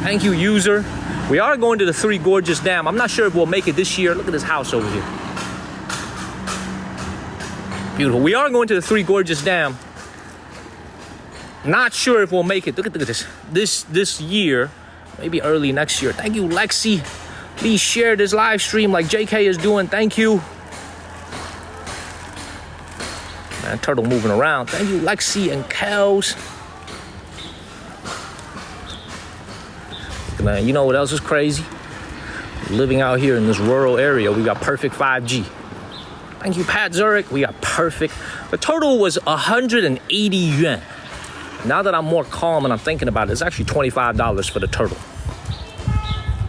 Thank you, user. We are going to the Three Gorges Dam. I'm not sure if we'll make it this year. Look at this house over here. Beautiful. We are going to the Three Gorges Dam. Not sure if we'll make it. Look at this. This year, maybe early next year. Thank you, Lexi. Please share this live stream like JK is doing. Thank you. Man, turtle moving around. Thank you, Lexi and Kels. Man, you know what else is crazy? Living out here in this rural area, we got perfect 5G. Thank you, Pat Zurich. We got perfect. The turtle was 180 yuan. Now that I'm more calm and I'm thinking about it, it's actually $25 for the turtle.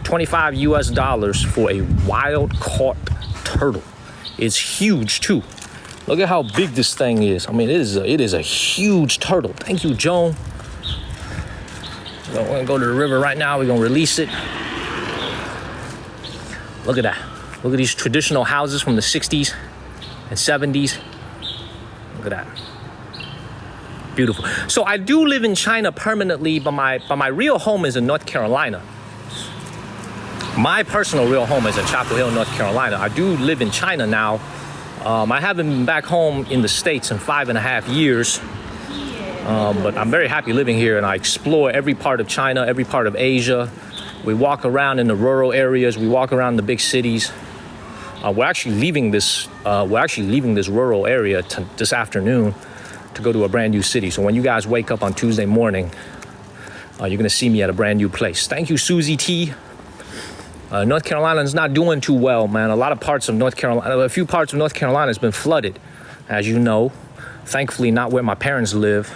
$25 US for a wild caught turtle. It's huge too. Look at how big this thing is. I mean, it is a huge turtle. Thank you, Joan. We're gonna go to the river right now. We're gonna release it. Look at that. Look at these traditional houses from the 60s and 70s. Look at that. Beautiful. So I do live in China permanently, but my real home is in North Carolina. My personal real home is in Chapel Hill, North Carolina. I do live in China now. I haven't been back home in the States in 5.5 years. But I'm very happy living here, and I explore every part of China, every part of Asia. We walk around in the rural areas. We walk around the big cities. We're actually leaving this rural area this afternoon to go to a brand new city. So when you guys wake up on Tuesday morning, you're gonna see me at a brand new place. Thank you, Susie T. North Carolina's not doing too well, man. A few parts of North Carolina has been flooded, as you know. Thankfully, not where my parents live.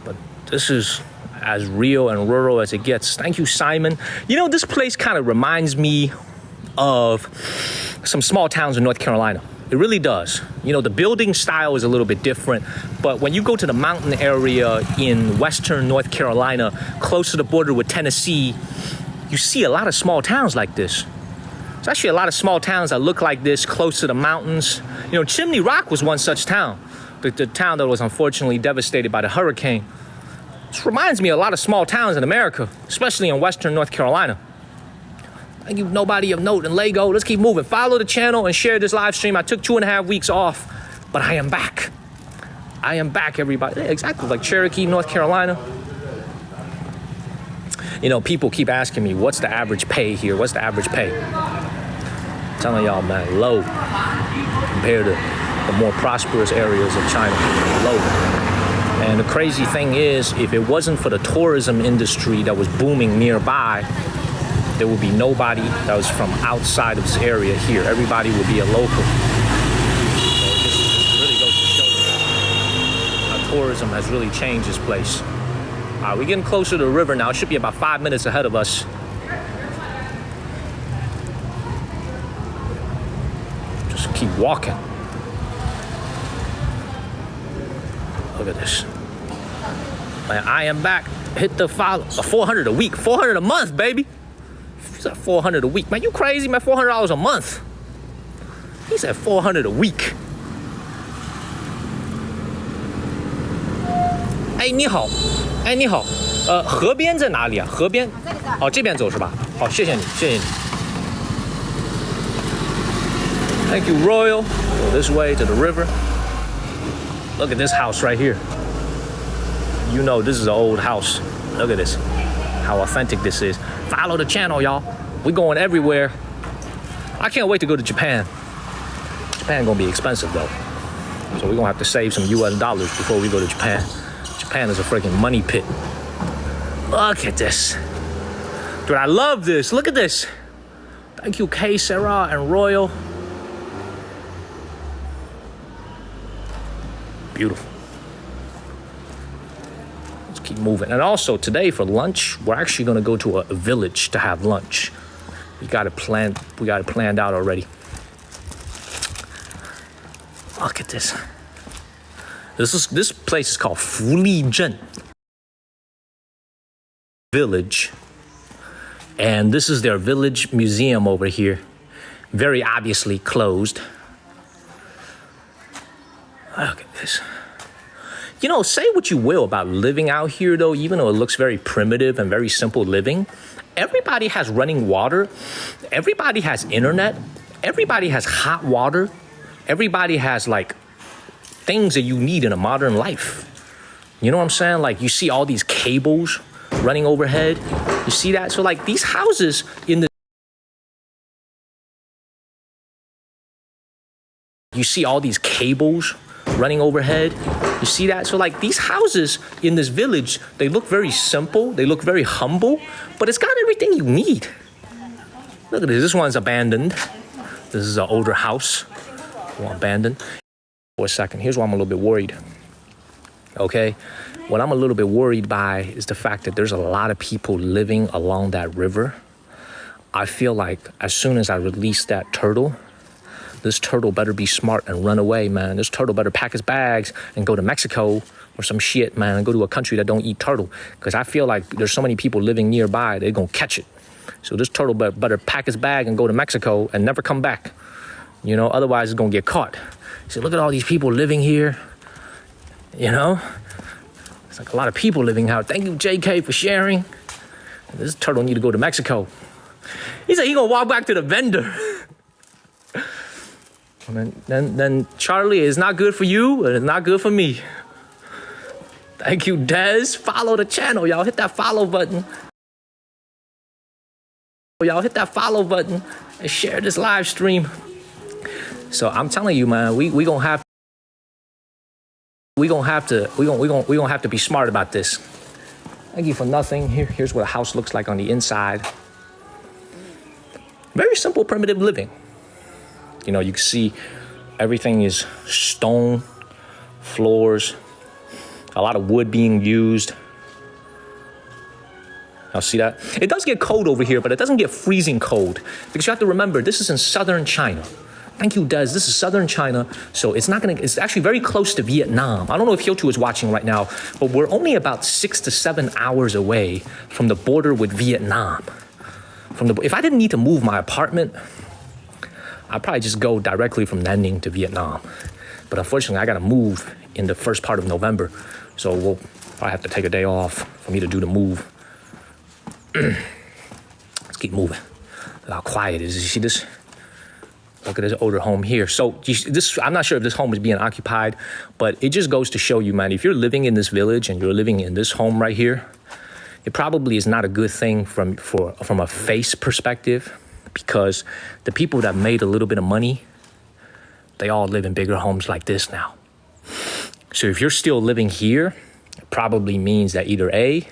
But this is as real and rural as it gets. Thank you, Simon. You know, this place kind of reminds me of some small towns in North Carolina. It really does. You know, the building style is a little bit different, but when you go to the mountain area in western North Carolina, close to the border with Tennessee, you see a lot of small towns like this. There's actually a lot of small towns that look like this, close to the mountains. You know, Chimney Rock was one such town, the town that was unfortunately devastated by the hurricane. This reminds me of a lot of small towns in America, especially in western North Carolina. Thank you, nobody of note and Lego. Let's keep moving. Follow the channel and share this live stream. I took 2.5 weeks off, but I am back. I am back, everybody. Yeah, exactly, like Cherokee, North Carolina. You know, people keep asking me, what's the average pay here? What's the average pay? I'm telling y'all, man, low compared to the more prosperous areas of China. Low. And the crazy thing is, if it wasn't for the tourism industry that was booming nearby, there would be nobody that was from outside of this area here. Everybody would be a local. So this really goes to show you how tourism has really changed this place. We're getting closer to the river now. It should be about 5 minutes ahead of us. Just keep walking. Look at this. Man, I am back. Hit the follow. 400 a week. 400 a month, baby. He said 400 a week. Man, you crazy, man? $400 a month. He said 400 a week. 哎，你好，哎，你好，河边在哪里啊？河边，哦，这边走是吧？好，谢谢你，谢谢你。Thank you, Royal. Go this way to the river. Look at this house right here. You know this is an old house. Look at this. How authentic this is. Follow the channel, y'all. We're going everywhere. I can't wait to go to Japan. Japan gonna be expensive though. So we're gonna have to save some US dollars before we go to Japan. Japan is a freaking money pit. Look at this. Dude, I love this. Look at this. Thank you, Kay, Sarah, and Royal. Beautiful. Let's keep moving. And also today for lunch, we're actually gonna go to a village to have lunch. We got it planned out already. Look at this. This place is called Fulijin Village. And this is their village museum over here. Very obviously closed. Look at this. You know, say what you will about living out here though, even though it looks very primitive and very simple living, everybody has running water, everybody has internet, everybody has hot water, everybody has like things that you need in a modern life. You know what I'm saying? Like you see all these cables running overhead. You see that? So like these houses in the you see all these cables running overhead. You see that? So like these houses in this village, they look very simple, they look very humble, but it's got everything you need. Look at this, this one's abandoned. This is an older house, abandoned. For a second, here's why I'm a little bit worried. Okay, what I'm a little bit worried by is the fact that there's a lot of people living along that river. I feel like as soon as I release that turtle, this turtle better be smart and run away, man. This turtle better pack his bags and go to Mexico or some shit, man, and go to a country that don't eat turtle. Because I feel like there's so many people living nearby, they're going to catch it. So this turtle better pack his bag and go to Mexico and never come back. You know, otherwise it's going to get caught. So look at all these people living here. You know, it's like a lot of people living out. Thank you, JK, for sharing. This turtle need to go to Mexico. He said he going to walk back to the vendor. Then Charlie, is not good for you and it's not good for me. Thank you, Dez. Follow the channel, y'all. Hit that follow button. Y'all hit that follow button and share this live stream. So I'm telling you, man, we gonna have to be smart about this. Thank you for nothing. Here's what a house looks like on the inside. Very simple, primitive living. You know, you can see everything is stone floors, a lot of wood being used. Y'all see that? It does get cold over here, but it doesn't get freezing cold because you have to remember, this is in southern China. Thank you, Des. This is southern China, so it's actually very close to Vietnam. I don't know if Hyochu is watching right now, but we're only about 6 to 7 hours away from the border with Vietnam. If I didn't need to move my apartment, I'd probably just go directly from Nanning to Vietnam. But unfortunately, I gotta move in the first part of November, so we'll probably have to take a day off for me to do the move. Let's keep moving. Look how quiet it is. You see this? Look at this older home here. So I'm not sure if this home is being occupied, but it just goes to show you, man, if you're living in this village and you're living in this home right here, it probably is not a good thing from a face perspective, because the people that made a little bit of money, they all live in bigger homes like this now. So if you're still living here, it probably means that either A,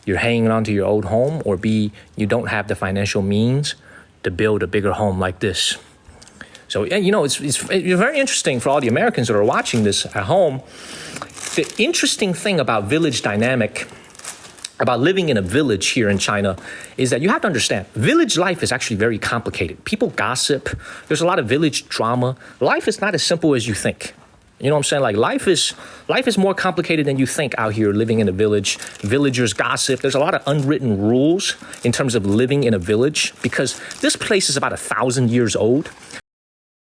you're hanging on to your old home, or B, you don't have the financial means to build a bigger home like this. So, you know, it's very interesting for all the Americans that are watching this at home. The interesting thing about village dynamic, about living in a village here in China, is that you have to understand, village life is actually very complicated. People gossip. There's a lot of village drama. Life is not as simple as you think. You know what I'm saying? Like life is more complicated than you think out here living in a village. Villagers gossip. There's a lot of unwritten rules in terms of living in a village, because this place is about 1,000 years old.